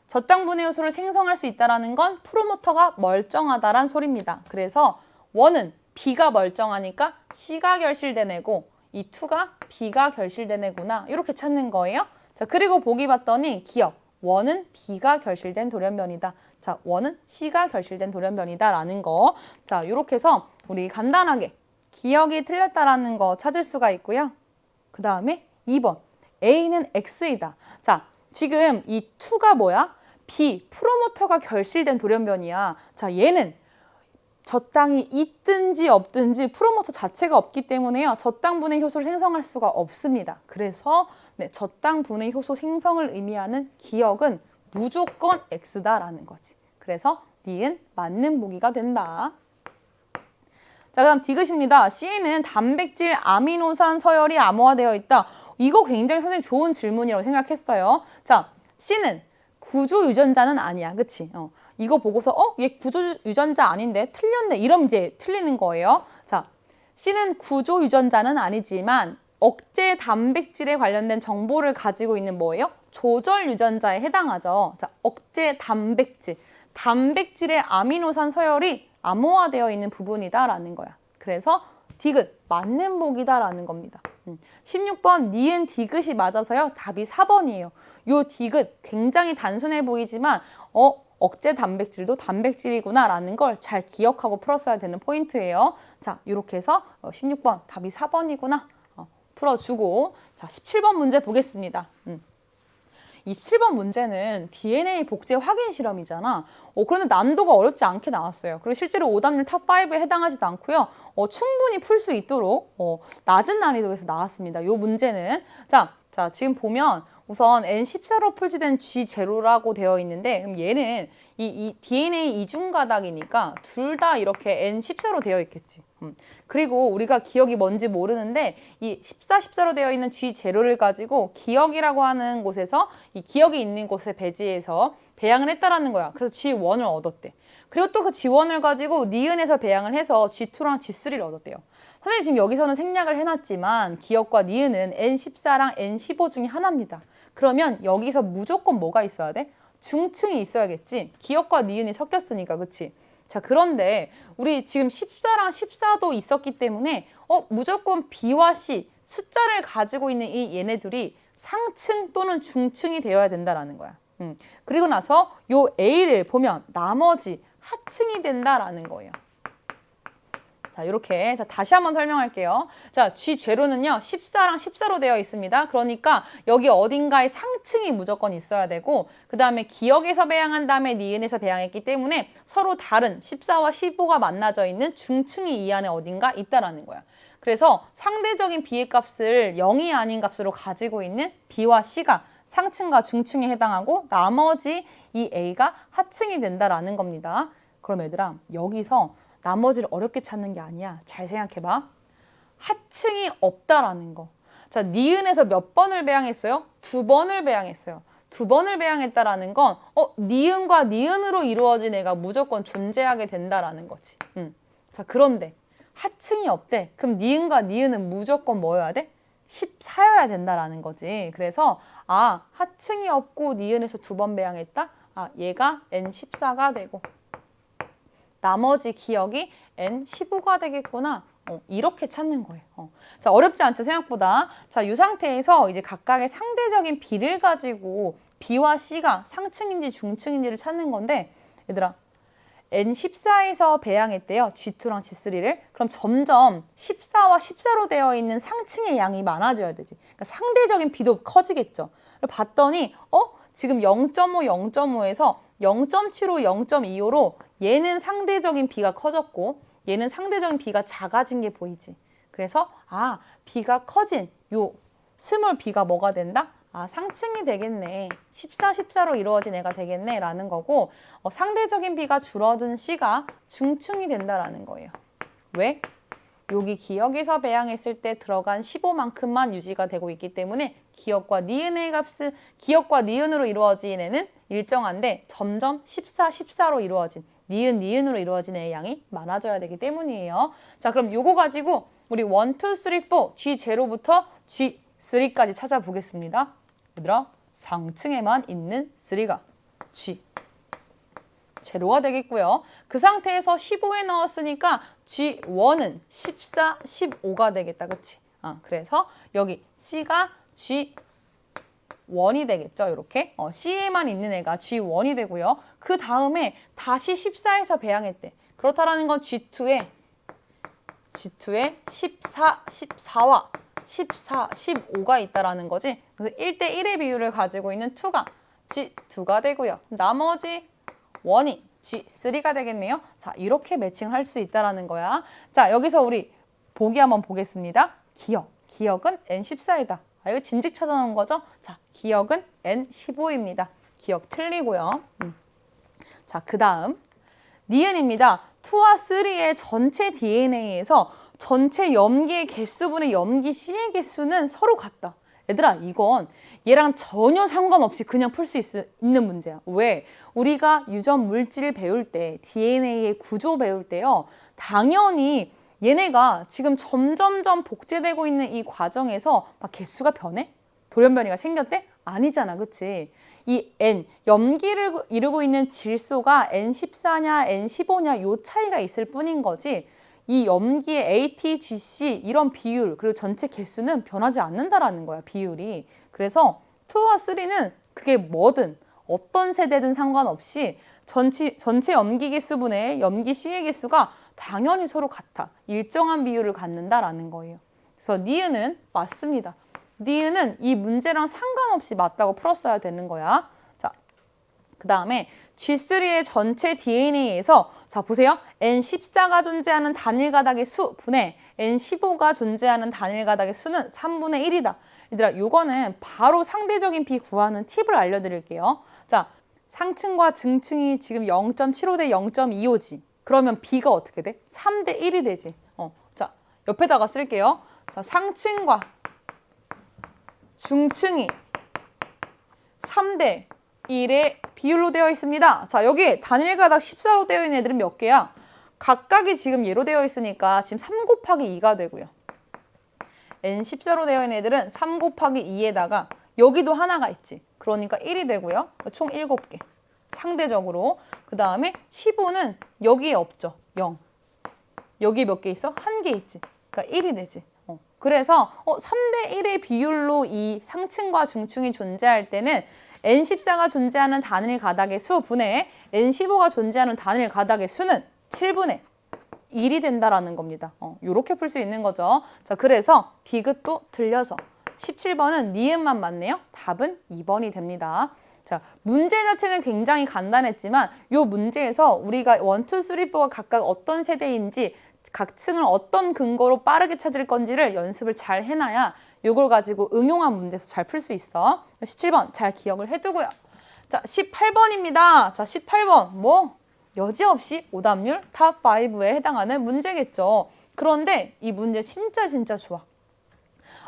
저당 분해 요소를 생성할 수 있다는 건 프로모터가 멀쩡하다란 소리입니다. 그래서 원은 B가 멀쩡하니까 C가 결실된 애고 이 2가 B가 결실된 애구나 이렇게 찾는 거예요. 자, 그리고 보기 봤더니 기억, 원은 B가 결실된 돌연변이다. 자, 원은 C가 결실된 돌연변이다 라는 거. 자, 이렇게 해서 우리 간단하게 기억이 틀렸다라는 거 찾을 수가 있고요. 그 다음에 2번, A는 X이다. 자, 지금 이 2가 뭐야? B, 프로모터가 결실된 돌연변이야. 자, 얘는 저당이 있든지 없든지 프로모터 자체가 없기 때문에요. 저당 분해 효소를 생성할 수가 없습니다. 그래서 네, 저당 분해 효소 생성을 의미하는 기억은 무조건 X다라는 거지. 그래서 니은 맞는 보기가 된다. 자, 그다음 디귿입니다. C는 단백질 아미노산 서열이 암호화되어 있다. 이거 굉장히 선생님 좋은 질문이라고 생각했어요. 자, C는 구조 유전자는 아니야. 그치? 이거 보고서 얘 구조 유전자 아닌데 틀렸네. 이러면 이제 틀리는 거예요. 자, C는 구조 유전자는 아니지만 억제 단백질에 관련된 정보를 가지고 있는 뭐예요? 조절 유전자에 해당하죠. 자, 억제 단백질. 단백질의 아미노산 서열이 암호화되어 있는 부분이다라는 거야. 그래서 디귿, 맞는 복이다라는 겁니다. 16번 니은 디귿이 맞아서요. 답이 4번이에요. 요 디귿 굉장히 단순해 보이지만 억제 단백질도 단백질이구나 라는 걸 잘 기억하고 풀었어야 되는 포인트예요. 자, 이렇게 해서 16번 답이 4번이구나 풀어주고, 자, 17번 문제 보겠습니다. 27번 문제는 DNA 복제 확인 실험이잖아. 그런데 난도가 어렵지 않게 나왔어요. 그리고 실제로 오답률 탑5에 해당하지도 않고요. 충분히 풀 수 있도록 낮은 난이도에서 나왔습니다. 이 문제는. 자, 지금 보면 우선 N14로 표시된 G0라고 되어 있는데, 그럼 얘는 이 DNA 이중가닥이니까 둘 다 이렇게 N14로 되어 있겠지. 그리고 우리가 기억이 뭔지 모르는데 이 14, 14로 되어 있는 G0를 가지고 기억이라고 하는 곳에서 이 기억이 있는 곳에 배지해서 배양을 했다라는 거야. 그래서 G1을 얻었대. 그리고 또 그 G1을 가지고 니은에서 배양을 해서 G2랑 G3를 얻었대요. 선생님 지금 여기서는 생략을 해놨지만 기억과 니은은 N14랑 N15 중에 하나입니다. 그러면 여기서 무조건 뭐가 있어야 돼? 중층이 있어야겠지. 기억과 니은이 섞였으니까, 그치? 자, 그런데 우리 지금 14랑 14도 있었기 때문에 무조건 B와 C 숫자를 가지고 있는 이 얘네들이 상층 또는 중층이 되어야 된다라는 거야. 그리고 나서 요 A를 보면 나머지 하층이 된다라는 거예요. 자, 이렇게. 자, 다시 한번 설명할게요. 자, G0는요, 14랑 14로 되어 있습니다. 그러니까 여기 어딘가에 상층이 무조건 있어야 되고, 그 다음에 기억에서 배양한 다음에 니은에서 배양했기 때문에 서로 다른 14와 15가 만나져 있는 중층이 이 안에 어딘가 있다라는 거야. 그래서 상대적인 B의 값을 0이 아닌 값으로 가지고 있는 B와 C가 상층과 중층에 해당하고 나머지 이 A가 하층이 된다라는 겁니다. 그럼 얘들아, 여기서 나머지를 어렵게 찾는 게 아니야. 잘 생각해봐. 하층이 없다라는 거. 자, 니은에서 몇 번을 배양했어요? 2번을 배양했어요. 2번을 배양했다라는 건 니은과 니은으로 이루어진 애가 무조건 존재하게 된다라는 거지. 자, 그런데 하층이 없대. 그럼 니은과 니은은 무조건 뭐여야 돼? 14여야 된다라는 거지. 그래서 하층이 없고 니은에서 2번 배양했다? 얘가 N14가 되고 나머지 기억이 N15가 되겠구나. 이렇게 찾는 거예요. 자, 어렵지 않죠, 생각보다. 자, 이 상태에서 이제 각각의 상대적인 B를 가지고 B와 C가 상층인지 중층인지를 찾는 건데, 얘들아, N14에서 배양했대요. G2랑 G3를. 그럼 점점 14와 14로 되어 있는 상층의 양이 많아져야 되지. 그러니까 상대적인 B도 커지겠죠. 봤더니 지금 0.5, 0.5에서 0.75, 0.25로 얘는 상대적인 B가 커졌고 얘는 상대적인 B가 작아진 게 보이지. 그래서 B가 커진 요 스몰 b가 뭐가 된다? 아, 상층이 되겠네. 14, 14로 이루어진 애가 되겠네 라는 거고 상대적인 b가 줄어든 c가 중층이 된다라는 거예요. 왜? 여기 기역에서 배양했을 때 들어간 15만큼만 유지가 되고 있기 때문에 기역과 니은의 값은 기역과 니은으로 이루어진 애는 일정한데 점점 14, 14로 이루어진 니은, 니은으로 이루어진 애의 양이 많아져야 되기 때문이에요. 자, 그럼 요거 가지고 우리 1, 2, 3, 4, G0부터 G3까지 찾아보겠습니다. 얘들아, 상층에만 있는 3가 G0가 되겠고요. 그 상태에서 15에 넣었으니까 G1은 14, 15가 되겠다. 그치? 그래서 여기 C가 G1이 되겠죠. 이렇게 C에만 있는 애가 G1이 되고요. 그 다음에 다시 14에서 배양했대. 그렇다라는 건 G2에 14, 14와 14, 15가 있다라는 거지. 그래서 1대1의 비율을 가지고 있는 2가 G2가 되고요. 나머지 1이 G3가 되겠네요. 자, 이렇게 매칭할 수 있다라는 거야. 자, 여기서 우리 보기 한번 보겠습니다. 기역은 N14이다. 이거 진즉 찾아놓은 거죠? 자, 기역은 N15입니다. 기역 틀리고요. 자, 그 다음 니은입니다. 2와 3의 전체 DNA에서 전체 염기의 개수분의 염기 C의 개수는 서로 같다. 얘들아, 이건 얘랑 전혀 상관없이 그냥 풀 수 있는 문제야. 왜? 우리가 유전 물질 배울 때, DNA의 구조 배울 때요. 당연히 얘네가 지금 점점점 복제되고 있는 이 과정에서 막 개수가 변해? 돌연변이가 생겼대? 아니잖아, 그치? 이 N, 염기를 이루고 있는 질소가 N14냐, N15냐 요 차이가 있을 뿐인 거지 이 염기의 AT, GC 이런 비율 그리고 전체 개수는 변하지 않는다라는 거야, 비율이. 그래서 2와 3는 그게 뭐든 어떤 세대든 상관없이 전체 염기 개수분의 염기 C의 개수가 당연히 서로 같아. 일정한 비율을 갖는다라는 거예요. 그래서 니은은 맞습니다. 니은은 이 문제랑 상관없이 맞다고 풀었어야 되는 거야. 자, 그 다음에 G3의 전체 DNA에서 자 보세요. N14가 존재하는 단일 가닥의 수 분의 N15가 존재하는 단일 가닥의 수는 3분의 1이다. 얘들아, 요거는 바로 상대적인 비 구하는 팁을 알려드릴게요. 자, 상층과 증층이 지금 0.75 대 0.25지. 그러면 B가 어떻게 돼? 3대 1이 되지. 자, 옆에다가 쓸게요. 자, 상층과 중층이 3대 1의 비율로 되어 있습니다. 자, 여기 단일 가닥 14로 되어 있는 애들은 몇 개야? 각각이 지금 얘로 되어 있으니까 지금 3 곱하기 2가 되고요. N14로 되어 있는 애들은 3 곱하기 2에다가 여기도 하나가 있지. 그러니까 1이 되고요. 총 7개. 상대적으로. 그 다음에 15는 여기에 없죠. 0. 여기 몇 개 있어? 1개 있지. 그러니까 1이 되지. 그래서 3대 1의 비율로 이 상층과 중층이 존재할 때는 N14가 존재하는 단일 가닥의 수 분의 N15가 존재하는 단일 가닥의 수는 7분의 1이 된다라는 겁니다. 이렇게 풀 수 있는 거죠. 자, 그래서 디귿도 틀려서 17번은 니은만 맞네요. 답은 2번이 됩니다. 자, 문제 자체는 굉장히 간단했지만 이 문제에서 우리가 1, 2, 3, 4가 각각 어떤 세대인지 각 층을 어떤 근거로 빠르게 찾을 건지를 연습을 잘 해놔야 이걸 가지고 응용한 문제에서 잘 풀 수 있어. 17번 잘 기억을 해두고요. 자, 18번입니다. 자, 18번 뭐 여지없이 오답률 탑 5에 해당하는 문제겠죠. 그런데 이 문제 진짜 좋아.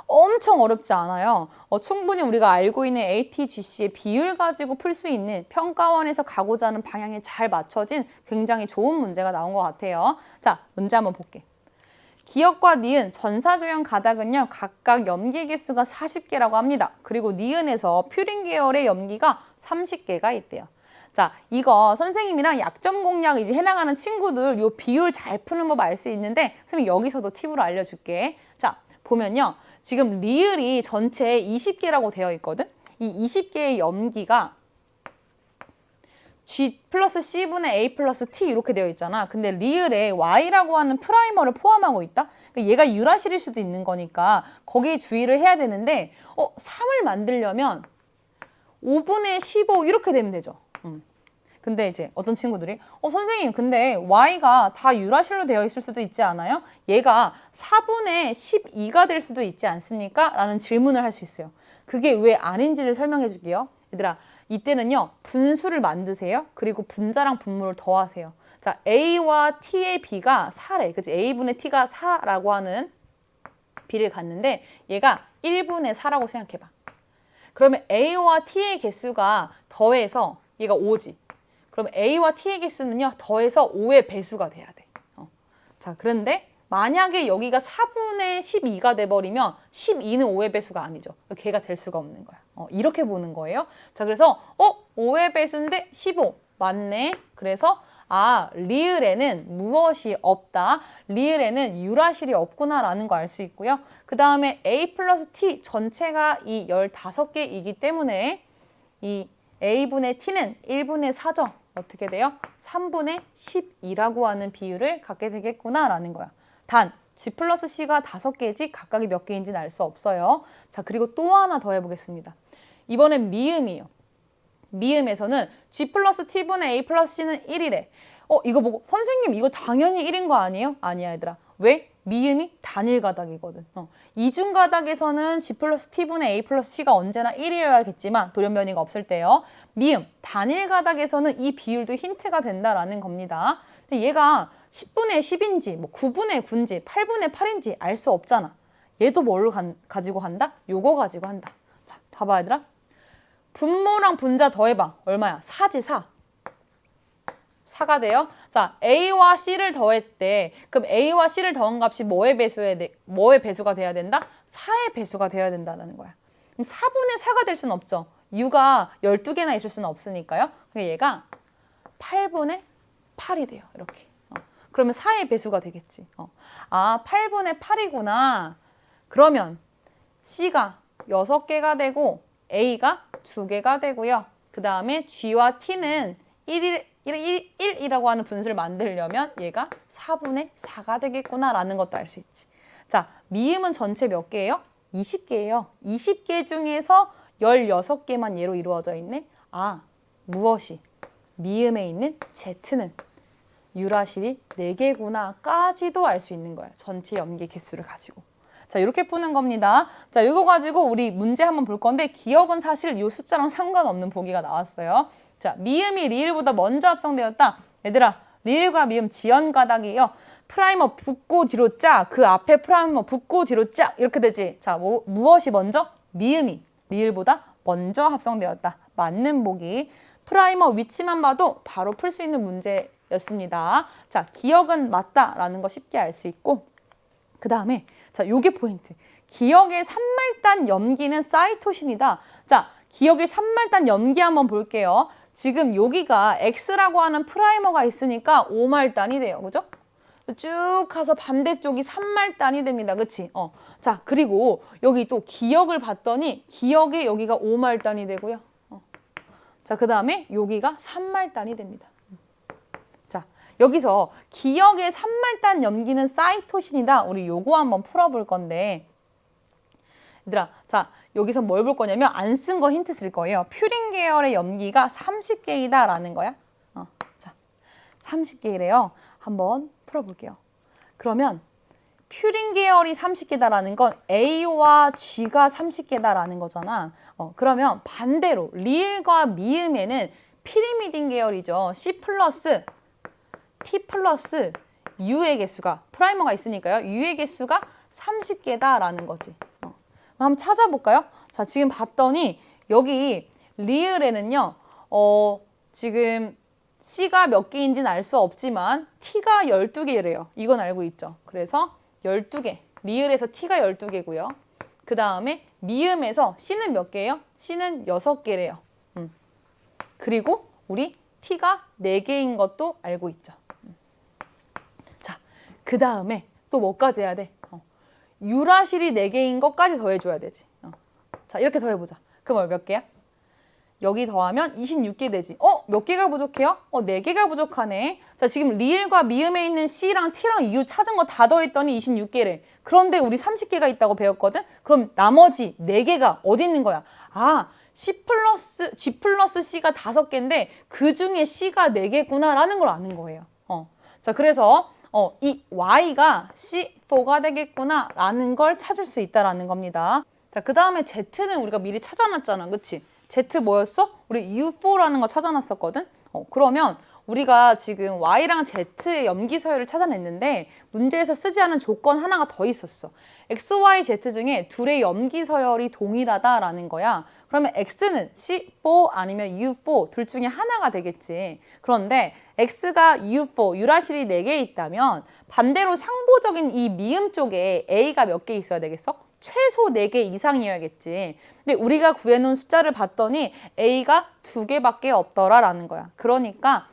엄청 어렵지 않아요. 충분히 우리가 알고 있는 ATGC의 비율 가지고 풀 수 있는 평가원에서 가고자 하는 방향에 잘 맞춰진 굉장히 좋은 문제가 나온 것 같아요. 자, 문제 한번 볼게. 기역과 니은, 전사주형 가닥은요. 각각 염기 개수가 40개라고 합니다. 그리고 니은에서 퓨린 계열의 염기가 30개가 있대요. 자, 이거 선생님이랑 약점 공략 이제 해나가는 친구들 요 비율 잘 푸는 법 알 수 있는데 선생님이 여기서도 팁으로 알려줄게. 자, 보면요. 지금 리을이 전체 20개라고 되어 있거든? 이 20개의 염기가 G 플러스 C분의 A 플러스 T 이렇게 되어 있잖아. 근데 리을에 Y라고 하는 프라이머를 포함하고 있다? 그러니까 얘가 유라실일 수도 있는 거니까 거기에 주의를 해야 되는데 3을 만들려면 5분의 15 이렇게 되면 되죠. 근데 이제 어떤 친구들이 선생님 근데 y가 다 유라실로 되어 있을 수도 있지 않아요? 얘가 4분의 12가 될 수도 있지 않습니까? 라는 질문을 할 수 있어요. 그게 왜 아닌지를 설명해 줄게요. 얘들아, 이때는요 분수를 만드세요. 그리고 분자랑 분모를 더하세요. 자, a와 t의 b가 4래. 그치? a분의 t가 4라고 하는 b를 갖는데 얘가 1분의 4라고 생각해봐. 그러면 a와 t의 개수가 더해서 얘가 5지. 그럼 a와 t의 개수는요 더해서 5의 배수가 돼야 돼. 자, 그런데 만약에 여기가 4분의 12가 돼버리면 12는 5의 배수가 아니죠. 걔가 될 수가 없는 거야. 이렇게 보는 거예요. 자, 그래서 5의 배수인데 15 맞네. 그래서 리을에는 무엇이 없다. 리을에는 유라실이 없구나라는 거 알 수 있고요. 그 다음에 a 플러스 t 전체가 이 15개이기 때문에 이 a분의 t는 1분의 4죠. 어떻게 돼요? 3분의 12라고 하는 비율을 갖게 되겠구나라는 거야. 단 g 플러스 c가 5개지 각각이 몇 개인지는 알 수 없어요. 자, 그리고 또 하나 더 해보겠습니다. 이번엔 미음이에요. 미음에서는 g 플러스 t분의 a 플러스 c는 1이래. 이거 보고 선생님 이거 당연히 1인 거 아니에요? 아니야 얘들아. 왜? 미음이 단일 가닥이거든. 이중 가닥에서는 g 플러스 t분의 a 플러스 c가 언제나 1이어야겠지만 돌연변이가 없을 때요. 미음, 단일 가닥에서는 이 비율도 힌트가 된다라는 겁니다. 근데 얘가 10분의 10인지, 뭐 9분의 9인지, 8분의 8인지 알 수 없잖아. 얘도 뭘 가지고 한다? 요거 가지고 한다. 자, 봐봐 얘들아. 분모랑 분자 더해봐. 얼마야? 4지 4. 4가 돼요. 자, a와 c를 더했대. 그럼 a와 c를 더한 값이 뭐의 배수가 돼야 된다? 4의 배수가 돼야 된다는 거야. 그럼 4분의 4가 될 수는 없죠. u가 12개나 있을 수는 없으니까요. 그러니까 얘가 8분의 8이 돼요. 이렇게. 그러면 4의 배수가 되겠지. 8분의 8이구나. 그러면 c가 6개가 되고 a가 2개가 되고요. 그 다음에 g와 t는 1이라고 하는 분수를 만들려면 얘가 4분의 4가 되겠구나라는 것도 알 수 있지. 자, 미음은 전체 몇 개예요? 20개예요. 20개 중에서 16개만 얘로 이루어져 있네. 무엇이? 미음에 있는 Z는 유라실이 4개구나 까지도 알 수 있는 거야. 전체 염기 개수를 가지고. 자, 이렇게 푸는 겁니다. 자, 이거 가지고 우리 문제 한번 볼 건데 기억은 사실 이 숫자랑 상관없는 보기가 나왔어요. 자, 미음이 리을보다 먼저 합성되었다. 얘들아, 리을과 미음 지연 가닥이에요. 프라이머 붙고 뒤로 짝, 그 앞에 프라이머 붙고 뒤로 짝 이렇게 되지. 자, 무엇이 먼저? 미음이 리을보다 먼저 합성되었다. 맞는 보기. 프라이머 위치만 봐도 바로 풀 수 있는 문제였습니다. 자, 기억은 맞다라는 거 쉽게 알 수 있고 그 다음에 자, 요게 포인트. 기억의 산말단 염기는 사이토신이다. 자, 기억의 산말단 염기 한번 볼게요. 지금 여기가 X라고 하는 프라이머가 있으니까 5말단이 돼요. 그죠? 쭉 가서 반대쪽이 3말단이 됩니다. 그치? 자, 그리고 여기 또 기억을 봤더니 기억에 여기가 5말단이 되고요. 자, 그 다음에 여기가 3말단이 됩니다. 자, 여기서 기억의 3말단 염기는 사이토신이다. 우리 요거 한번 풀어볼 건데 얘들아, 자, 여기서 뭘 볼 거냐면 안 쓴 거 힌트 쓸 거예요. 퓨린 계열의 염기가 30개이다 라는 거야. 자, 30개이래요. 한번 풀어볼게요. 그러면 퓨린 계열이 30개다라는 건 A와 G가 30개다라는 거잖아. 그러면 반대로 리을과 미음에는 피리미딘 계열이죠. C 플러스 T 플러스 U의 개수가 프라이머가 있으니까요. U의 개수가 30개다라는 거지. 한번 찾아볼까요? 자, 지금 봤더니 여기 리을에는요. 지금 C가 몇 개인지는 알 수 없지만 T가 12개래요. 이건 알고 있죠. 그래서 12개. 리을에서 T가 12개고요. 그 다음에 미음에서 C는 몇 개예요? C는 6개래요. 그리고 우리 T가 4개인 것도 알고 있죠. 자, 그 다음에 또 뭐까지 해야 돼? 유라실이 4개인 것까지 더해줘야 되지. 자, 이렇게 더해보자. 그럼 몇 개야? 여기 더하면 26개 되지. 몇 개가 부족해요? 4개가 부족하네. 자, 지금 리을과 미음에 있는 C랑 T랑 U 찾은 거 다 더했더니 26개래. 그런데 우리 30개가 있다고 배웠거든? 그럼 나머지 4개가 어디 있는 거야? G 플러스 C가 5개인데 그 중에 C가 4개구나 라는 걸 아는 거예요. 자, 그래서 이 Y가 C4가 되겠구나 라는 걸 찾을 수 있다라는 겁니다. 자, 그 다음에 Z는 우리가 미리 찾아놨잖아. 그치? Z 뭐였어? 우리 U4라는 거 찾아놨었거든? 그러면 우리가 지금 Y랑 Z의 염기 서열을 찾아냈는데 문제에서 쓰지 않은 조건 하나가 더 있었어. X, Y, Z 중에 둘의 염기 서열이 동일하다라는 거야. 그러면 X는 C4 아니면 U4 둘 중에 하나가 되겠지. 그런데 X가 U4, 유라실이 4개 있다면 반대로 상보적인 이 미음 쪽에 A가 몇 개 있어야 되겠어? 최소 4개 이상이어야겠지. 근데 우리가 구해놓은 숫자를 봤더니 A가 2개밖에 없더라라는 거야. 그러니까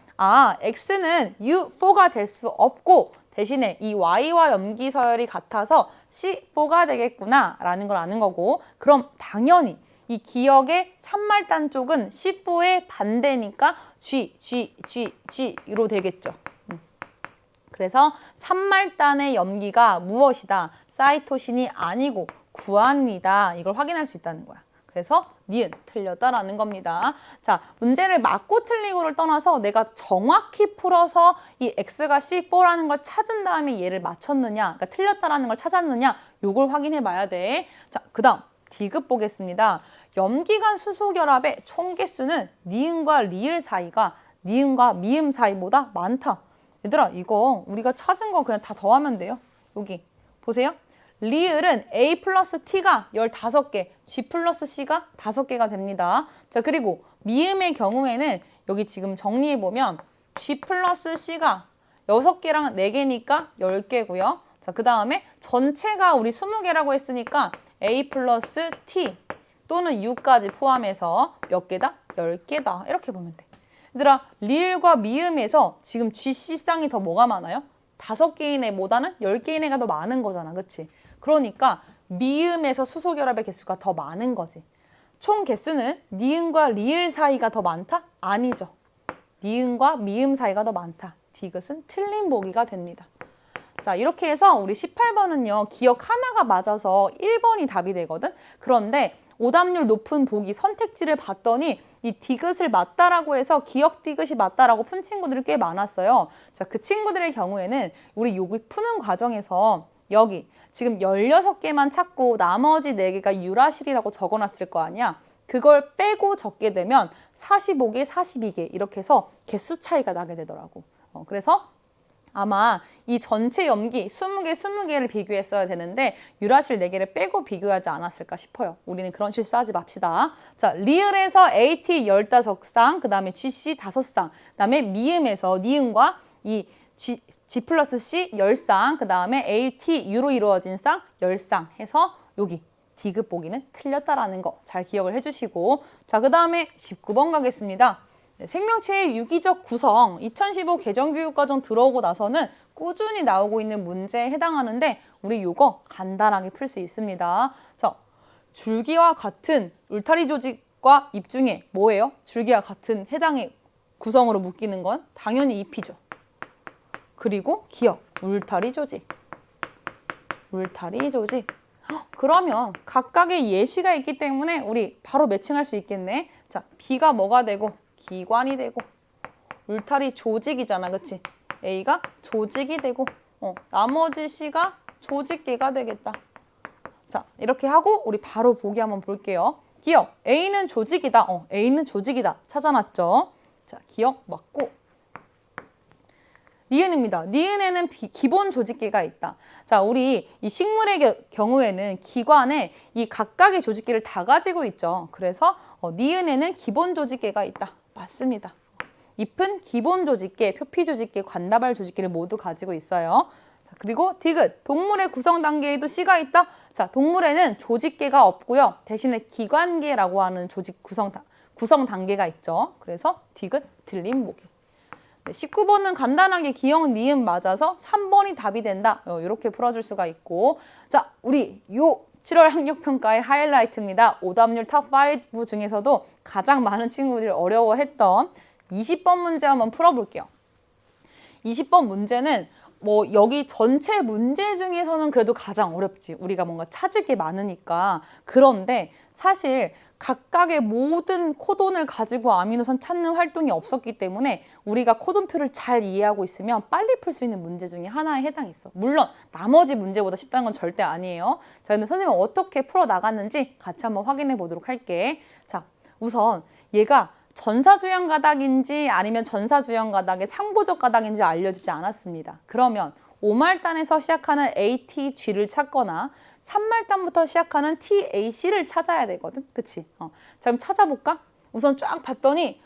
X는 U4가 될 수 없고 대신에 이 Y와 염기 서열이 같아서 C4가 되겠구나 라는 걸 아는 거고, 그럼 당연히 이 기억의 3말단 쪽은 C4의 반대니까 G로 되겠죠. 그래서 3말단의 염기가 무엇이다? 사이토신이 아니고 구안이다. 이걸 확인할 수 있다는 거야. 그래서 니은 틀렸다라는 겁니다. 자, 문제를 맞고 틀리고를 떠나서 내가 정확히 풀어서 이 X가 C4라는 걸 찾은 다음에 얘를 맞췄느냐, 그러니까 틀렸다라는 걸 찾았느냐, 요걸 확인해 봐야 돼. 자, 그 다음 D급 보겠습니다. 염기간 수소결합의 총 개수는 니은과 리을 사이가 니은과 미음 사이보다 많다. 얘들아, 이거 우리가 찾은 거 그냥 다 더하면 돼요. 여기 보세요. 리을은 A 플러스 T가 15개, G 플러스 C가 5개가 됩니다. 자, 그리고 미음의 경우에는 여기 지금 정리해보면 G 플러스 C가 6개랑 4개니까 10개고요. 자, 그 다음에 전체가 우리 20개라고 했으니까 A 플러스 T 또는 U까지 포함해서 몇 개다? 10개다. 이렇게 보면 돼. 얘들아, 리을과 미음에서 지금 GC쌍이 더 뭐가 많아요? 5개인 애보다는 10개인 애가 더 많은 거잖아. 그치? 그러니까 미음에서 수소결합의 개수가 더 많은 거지. 총 개수는 니은과 리을 사이가 더 많다? 아니죠. 니은과 미음 사이가 더 많다. 디귿은 틀린 보기가 됩니다. 자, 이렇게 해서 우리 18번은요. 기억 하나가 맞아서 1번이 답이 되거든. 그런데 오답률 높은 보기 선택지를 봤더니 이 디귿을 맞다라고 해서 기억 디귿이 맞다라고 푼 친구들이 꽤 많았어요. 자, 그 친구들의 경우에는 우리 여기 푸는 과정에서 여기 지금 16개만 찾고 나머지 4개가 유라실이라고 적어놨을 거 아니야. 그걸 빼고 적게 되면 45개, 42개 이렇게 해서 개수 차이가 나게 되더라고. 그래서 아마 이 전체 염기 20개, 20개를 비교했어야 되는데 유라실 4개를 빼고 비교하지 않았을까 싶어요. 우리는 그런 실수하지 맙시다. 자, 리을에서 AT 15쌍, 그 다음에 GC 5쌍, 그 다음에 미음에서 니은과 이 G 플러스 C 10쌍, 그 다음에 AT U로 이루어진 쌍 10쌍 해서 여기 디귿 보기는 틀렸다라는 거 잘 기억을 해주시고, 자, 그 다음에 19번 가겠습니다. 생명체의 유기적 구성 2015 개정교육과정 들어오고 나서는 꾸준히 나오고 있는 문제에 해당하는데 우리 요거 간단하게 풀 수 있습니다. 자, 줄기와 같은 울타리 조직과 잎 중에 뭐예요? 줄기와 같은 해당의 구성으로 묶이는 건 당연히 잎이죠. 그리고 기억, 울타리 조직. 울타리 조직. 그러면 각각의 예시가 있기 때문에 우리 바로 매칭할 수 있겠네. 자, B가 뭐가 되고 기관이 되고 울타리 조직이잖아. 그치? A가 조직이 되고 나머지 C가 조직계가 되겠다. 자, 이렇게 하고 우리 바로 보기 한번 볼게요. 기억, A는 조직이다. A는 조직이다. 찾아놨죠? 자, 기억 맞고 니은입니다. 니은에는 기본 조직계가 있다. 자, 우리 이 식물의 경우에는 기관에 이 각각의 조직계를 다 가지고 있죠. 그래서 니은에는 기본 조직계가 있다. 맞습니다. 잎은 기본 조직계, 표피 조직계, 관다발 조직계를 모두 가지고 있어요. 자, 그리고 디귿, 동물의 구성 단계에도 C가 있다. 자, 동물에는 조직계가 없고요. 대신에 기관계라고 하는 조직 구성 단계가 있죠. 그래서 디귿 틀린 보기. 19번은 간단하게 기억, 니은 맞아서 3번이 답이 된다. 이렇게 풀어줄 수가 있고, 자, 우리 요 7월 학력평가의 하이라이트입니다. 오답률 탑5 중에서도 가장 많은 친구들이 어려워했던 20번 문제 한번 풀어볼게요. 20번 문제는 뭐 여기 전체 문제 중에서는 그래도 가장 어렵지. 우리가 뭔가 찾을 게 많으니까. 그런데 사실 각각의 모든 코돈을 가지고 아미노산 찾는 활동이 없었기 때문에 우리가 코돈표를 잘 이해하고 있으면 빨리 풀 수 있는 문제 중에 하나에 해당했어. 물론 나머지 문제보다 쉽다는 건 절대 아니에요. 자, 근데 선생님은 어떻게 풀어 나갔는지 같이 한번 확인해 보도록 할게. 자, 우선 얘가 전사주형 가닥인지 아니면 전사주형 가닥의 상보적 가닥인지 알려주지 않았습니다. 그러면 5말단에서 시작하는 ATG를 찾거나 3말단부터 시작하는 TAC를 찾아야 되거든. 그치? 자, 그럼 찾아볼까? 우선 쫙 봤더니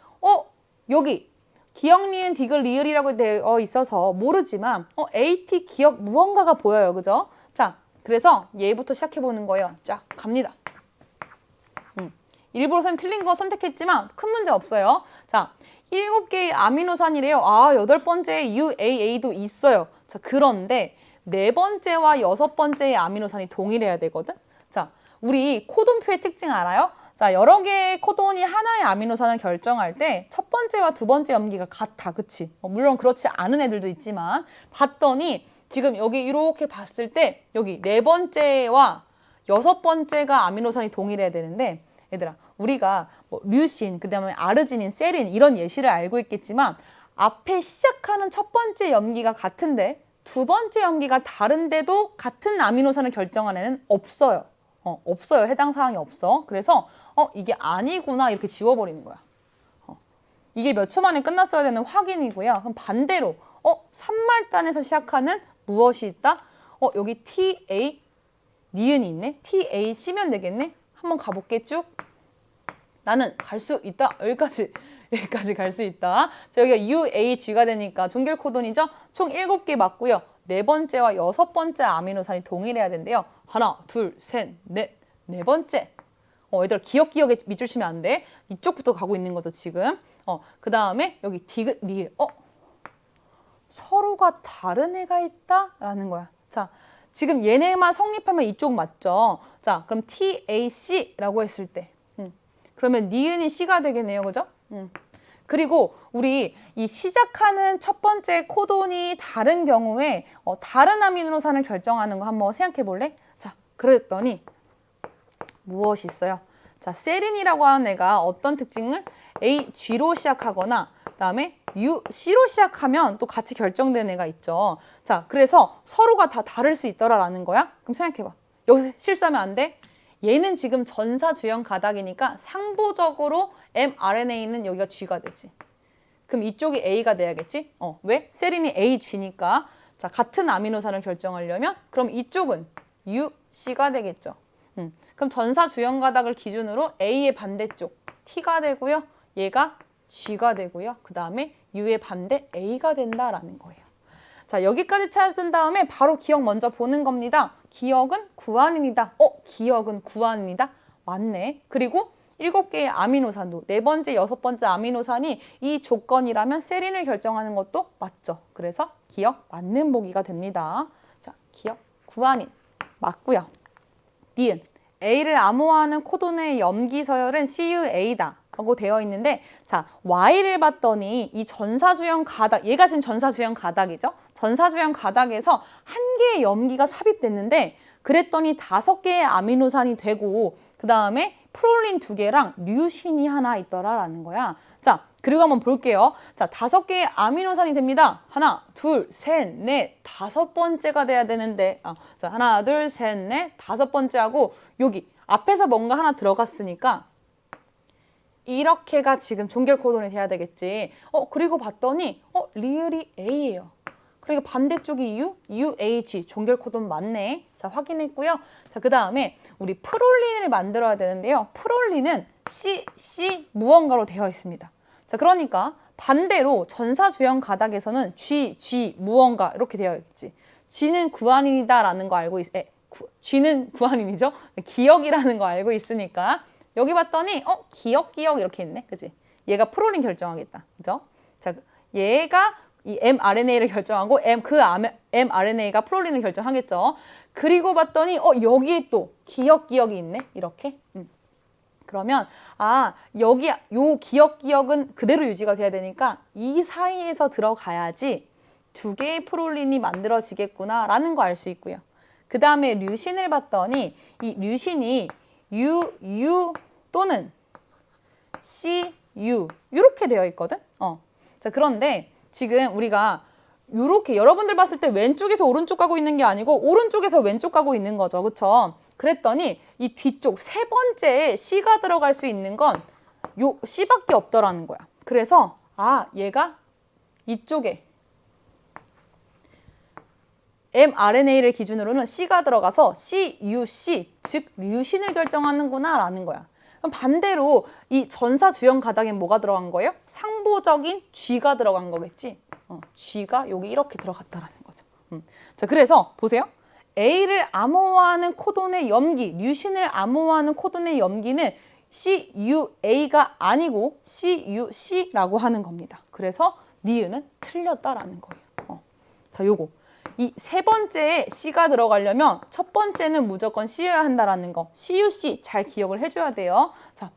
여기 기역, 니은, 디귿, 리을이라고 되어 있어서 모르지만 AT 기역 무언가가 보여요. 그죠? 자, 그래서 얘부터 시작해보는 거예요. 쫙 갑니다. 일부러 선생님 틀린 거 선택했지만 큰 문제 없어요. 자, 7개의 아미노산이래요. 8번째에 UAA도 있어요. 자, 그런데 4번째와 6번째의 아미노산이 동일해야 되거든. 자, 우리 코돈표의 특징 알아요? 자, 여러 개의 코돈이 하나의 아미노산을 결정할 때 첫 번째와 두 번째 염기가 같아. 그치? 물론 그렇지 않은 애들도 있지만 봤더니 지금 여기 이렇게 봤을 때 여기 4번째와 6번째가 아미노산이 동일해야 되는데 얘들아, 우리가 뭐 류신, 그 다음에 아르지닌, 세린 이런 예시를 알고 있겠지만 앞에 시작하는 첫 번째 염기가 같은데 두 번째 염기가 다른데도 같은 아미노산을 결정하는 애는 없어요. 없어요. 해당 사항이 없어. 그래서 이게 아니구나 이렇게 지워버리는 거야. 이게 몇 초 만에 끝났어야 되는 확인이고요. 그럼 반대로 3말단에서 시작하는 무엇이 있다? 여기 TA, 니은이 있네. TAC면 되겠네. 한번 가볼게 쭉. 나는 갈 수 있다. 여기까지 갈 수 있다. 자, 여기가 UAG가 되니까 종결 코돈이죠. 총 7개 맞고요. 4번째와 6번째 아미노산이 동일해야 된대요. 하나, 둘, 셋, 넷. 4번째. 얘들아 기억에 밑줄 치면 안 돼. 이쪽부터 가고 있는 거죠 지금. 그 다음에 여기 디귿, 리을. 서로가 다른 애가 있다라는 거야. 자, 지금 얘네만 성립하면 이쪽 맞죠? 자, 그럼 TAC라고 했을 때 그러면 니은이 C가 되겠네요. 그죠? 그리고 우리 이 시작하는 첫 번째 코돈이 다른 경우에 다른 아미노산을 결정하는 거 한번 생각해 볼래? 자, 그랬더니 무엇이 있어요? 자, 세린이라고 하는 애가 어떤 특징을 AG로 시작하거나 그다음에 UC로 시작하면 또 같이 결정되는 애가 있죠. 자, 그래서 서로가 다 다를 수 있더라라는 거야. 그럼 생각해봐. 여기서 실수하면 안 돼. 얘는 지금 전사주형 가닥이니까 상보적으로 mRNA는 여기가 G가 되지. 그럼 이쪽이 A가 돼야겠지? 왜? 세린이 AG니까. 자, 같은 아미노산을 결정하려면 그럼 이쪽은 UC가 되겠죠. 그럼 전사주형 가닥을 기준으로 A의 반대쪽 T가 되고요. 얘가 G가 되고요. 그 다음에 U의 반대 A가 된다라는 거예요. 자, 여기까지 찾은 다음에 바로 기억 먼저 보는 겁니다. 기억은 구안인이다. 기억은 구안인이다. 맞네. 그리고 7개의 아미노산도 4번째, 6번째 아미노산이 이 조건이라면 세린을 결정하는 것도 맞죠. 그래서 기억 맞는 보기가 됩니다. 자, 기억 구안인 맞고요. 니은 A를 암호화하는 코돈의 염기 서열은 CUA다. 라고 되어 있는데 자, Y를 봤더니 이 전사주형 가닥, 얘가 지금 전사주형 가닥이죠. 전사주형 가닥에서 한 개의 염기가 삽입됐는데 그랬더니 5개의 아미노산이 되고 그 다음에 프롤린 2개랑 류신이 하나 있더라라는 거야. 자, 그리고 한번 볼게요. 자, 5개의 아미노산이 됩니다. 하나, 둘, 셋, 넷, 5번째가 돼야 되는데 자, 하나, 둘, 셋, 넷, 5번째 하고 여기 앞에서 뭔가 하나 들어갔으니까 이렇게가 지금 종결 코돈이 돼야 되겠지. 그리고 봤더니 리을이 A예요. 그러니까 반대쪽이 UAG 종결 코돈 맞네. 자, 확인했고요. 자, 그 다음에 우리 프롤린을 만들어야 되는데요. 프롤린은 C 무언가로 되어 있습니다. 자, 그러니까 반대로 전사주형 가닥에서는 G 무언가 이렇게 되어 있겠지. G는 구안인이다라는 거 알고 G는 구안인이죠. 기억이라는 거 알고 있으니까 여기 봤더니 기억 이렇게 있네. 그지? 얘가 프롤린 결정하겠다. 그죠? 자, 얘가 이 mRNA를 결정하고 그 mRNA가 프롤린을 결정하겠죠. 그리고 봤더니 여기에 또 기억이 있네. 이렇게. 그러면 여기 요 기억은 그대로 유지가 돼야 되니까 이 사이에서 들어가야지 두 개의 프롤린이 만들어지겠구나라는 거 알 수 있고요. 그 다음에 류신을 봤더니 이 류신이 UU 또는 CU 이렇게 되어 있거든. 자, 그런데 지금 우리가 이렇게 여러분들 봤을 때 왼쪽에서 오른쪽 가고 있는 게 아니고 오른쪽에서 왼쪽 가고 있는 거죠. 그쵸? 그랬더니 이 뒤쪽 세 번째에 C가 들어갈 수 있는 건 요 C밖에 없더라는 거야. 그래서 얘가 이쪽에 mRNA를 기준으로는 C가 들어가서 CUC, 즉 류신을 결정하는구나 라는 거야. 그럼 반대로 이 전사 주형 가닥에 뭐가 들어간 거예요? 상보적인 G가 들어간 거겠지. G가 여기 이렇게 들어갔다라는 거죠. 자, 그래서 보세요. A를 암호화하는 코돈의 염기, 류신을 암호화하는 코돈의 염기는 CUA가 아니고 CUC라고 하는 겁니다. 그래서 니은은 틀렸다라는 거예요. 자, 요거. 이 세 번째에 C가 들어가려면 첫 번째는 무조건 C여야 한다라는 거. CUC 잘 기억을 해줘야 돼요. 자,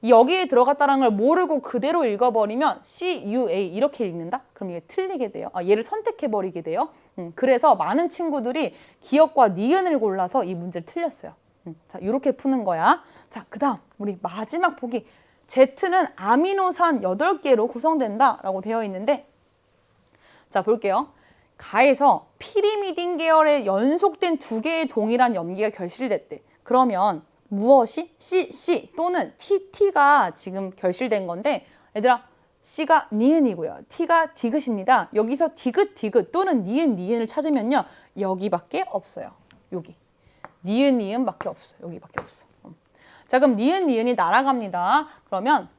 여기에 들어갔다는 걸 모르고 그대로 읽어버리면 CUA 이렇게 읽는다? 그럼 이게 틀리게 돼요. 얘를 선택해버리게 돼요. 그래서 많은 친구들이 기억과 니은을 골라서 이 문제를 틀렸어요. 자, 이렇게 푸는 거야. 자, 그 다음 우리 마지막 보기. Z는 아미노산 8개로 구성된다라고 되어 있는데, 자, 볼게요. 가에서 피리미딘 계열의 연속된 2개의 동일한 염기가 결실됐대. 그러면 무엇이 CC 또는 TT가 지금 결실된 건데, 얘들아, C가 니은이고요. T가 디귿입니다. 여기서 디귿 또는 니은을 찾으면요. 여기밖에 없어요. 여기. 니은밖에 없어요. 여기밖에 없어. 자, 그럼 니은이 날아갑니다. 그러면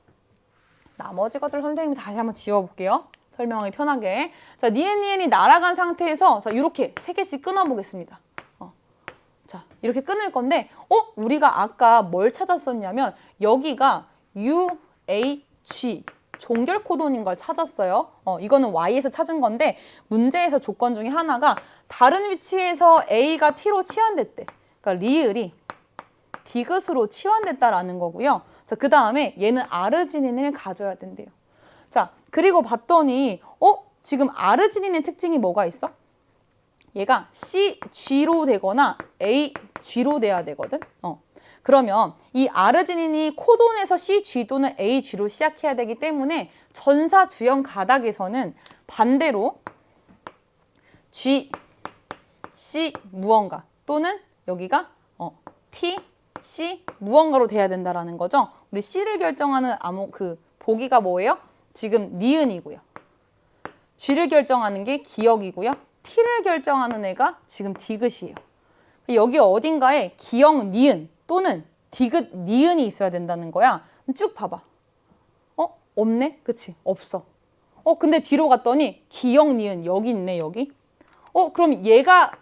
나머지 것들 선생님이 다시 한번 지워볼게요. 설명하기 편하게. 자, 니은이 날아간 상태에서 자, 이렇게 3개씩 끊어보겠습니다. 자, 이렇게 끊을 건데, 우리가 아까 뭘 찾았었냐면 여기가 UAG 종결 코돈인 걸 찾았어요. 이거는 Y에서 찾은 건데 문제에서 조건 중에 하나가 다른 위치에서 A가 T로 치환됐대. 그러니까 리을이 디귿으로 치환됐다라는 거고요. 자, 그 다음에 얘는 아르지닌을 가져야 된대요. 자, 그리고 봤더니 지금 아르지닌의 특징이 뭐가 있어? 얘가 CG로 되거나 AG로 돼야 되거든. 그러면 이 아르지닌이 코돈에서 CG 또는 AG로 시작해야 되기 때문에 전사 주형 가닥에서는 반대로 G, C 무언가 또는 여기가 T, C 무언가로 돼야 된다라는 거죠. 우리 C를 결정하는 보기가 뭐예요? 지금 니은이고요. G를 결정하는 게 기역이고요. T를 결정하는 애가 지금 디귿이에요. 여기 어딘가에 기역 니은 또는 디귿 니은이 있어야 된다는 거야. 쭉 봐봐. 없네? 그치? 없어. 근데 뒤로 갔더니 기역 니은 여기 있네, 여기. 그럼 얘가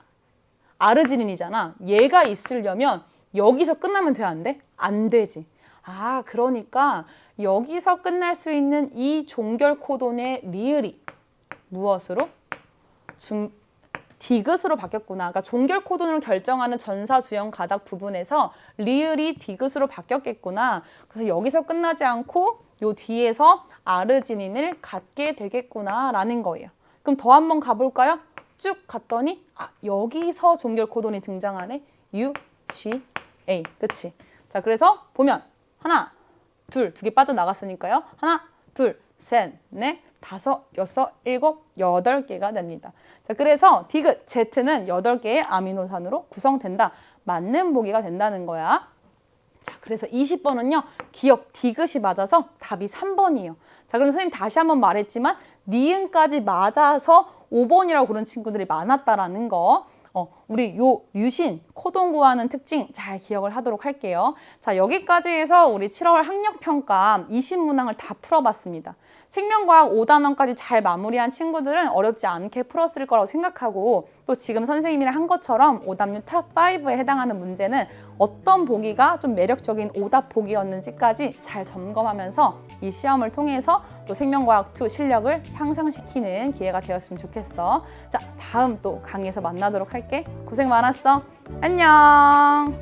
아르지닌이잖아. 얘가 있으려면 여기서 끝나면 돼, 안 돼? 안 되지. 그러니까 여기서 끝날 수 있는 이 종결 코돈의 리을이 무엇으로? 디귿으로 바뀌었구나. 그러니까 종결 코돈을 결정하는 전사 주형 가닥 부분에서 리을이 디귿으로 바뀌었겠구나. 그래서 여기서 끝나지 않고 요 뒤에서 아르지닌을 갖게 되겠구나라는 거예요. 그럼 더 한번 가볼까요? 쭉 갔더니 여기서 종결 코돈이 등장하네. U, G, A. 그치? 자, 그래서 보면 하나, 둘, 2개 빠져나갔으니까요. 하나, 둘, 셋, 넷, 5, 6, 7, 8개가 됩니다. 자, 그래서 디귿 Z는 8개의 아미노산으로 구성된다. 맞는 보기가 된다는 거야. 자, 그래서 20번은요. 기억 디귿이 맞아서 답이 3번이에요. 자, 그럼 선생님 다시 한번 말했지만 니은까지 맞아서 5번이라고 그런 친구들이 많았다라는 거. 우리 요 유신, 코돈 구하는 특징 잘 기억을 하도록 할게요. 자, 여기까지 해서 우리 7월 학력평가 20문항을 다 풀어봤습니다. 생명과학 5단원까지 잘 마무리한 친구들은 어렵지 않게 풀었을 거라고 생각하고, 또 지금 선생님이랑 한 것처럼 오답률 탑5에 해당하는 문제는 어떤 보기가 좀 매력적인 오답 보기였는지까지 잘 점검하면서 이 시험을 통해서 또 생명과학 2 실력을 향상시키는 기회가 되었으면 좋겠어. 자, 다음 또 강의에서 만나도록 할게. 고생 많았어. 안녕.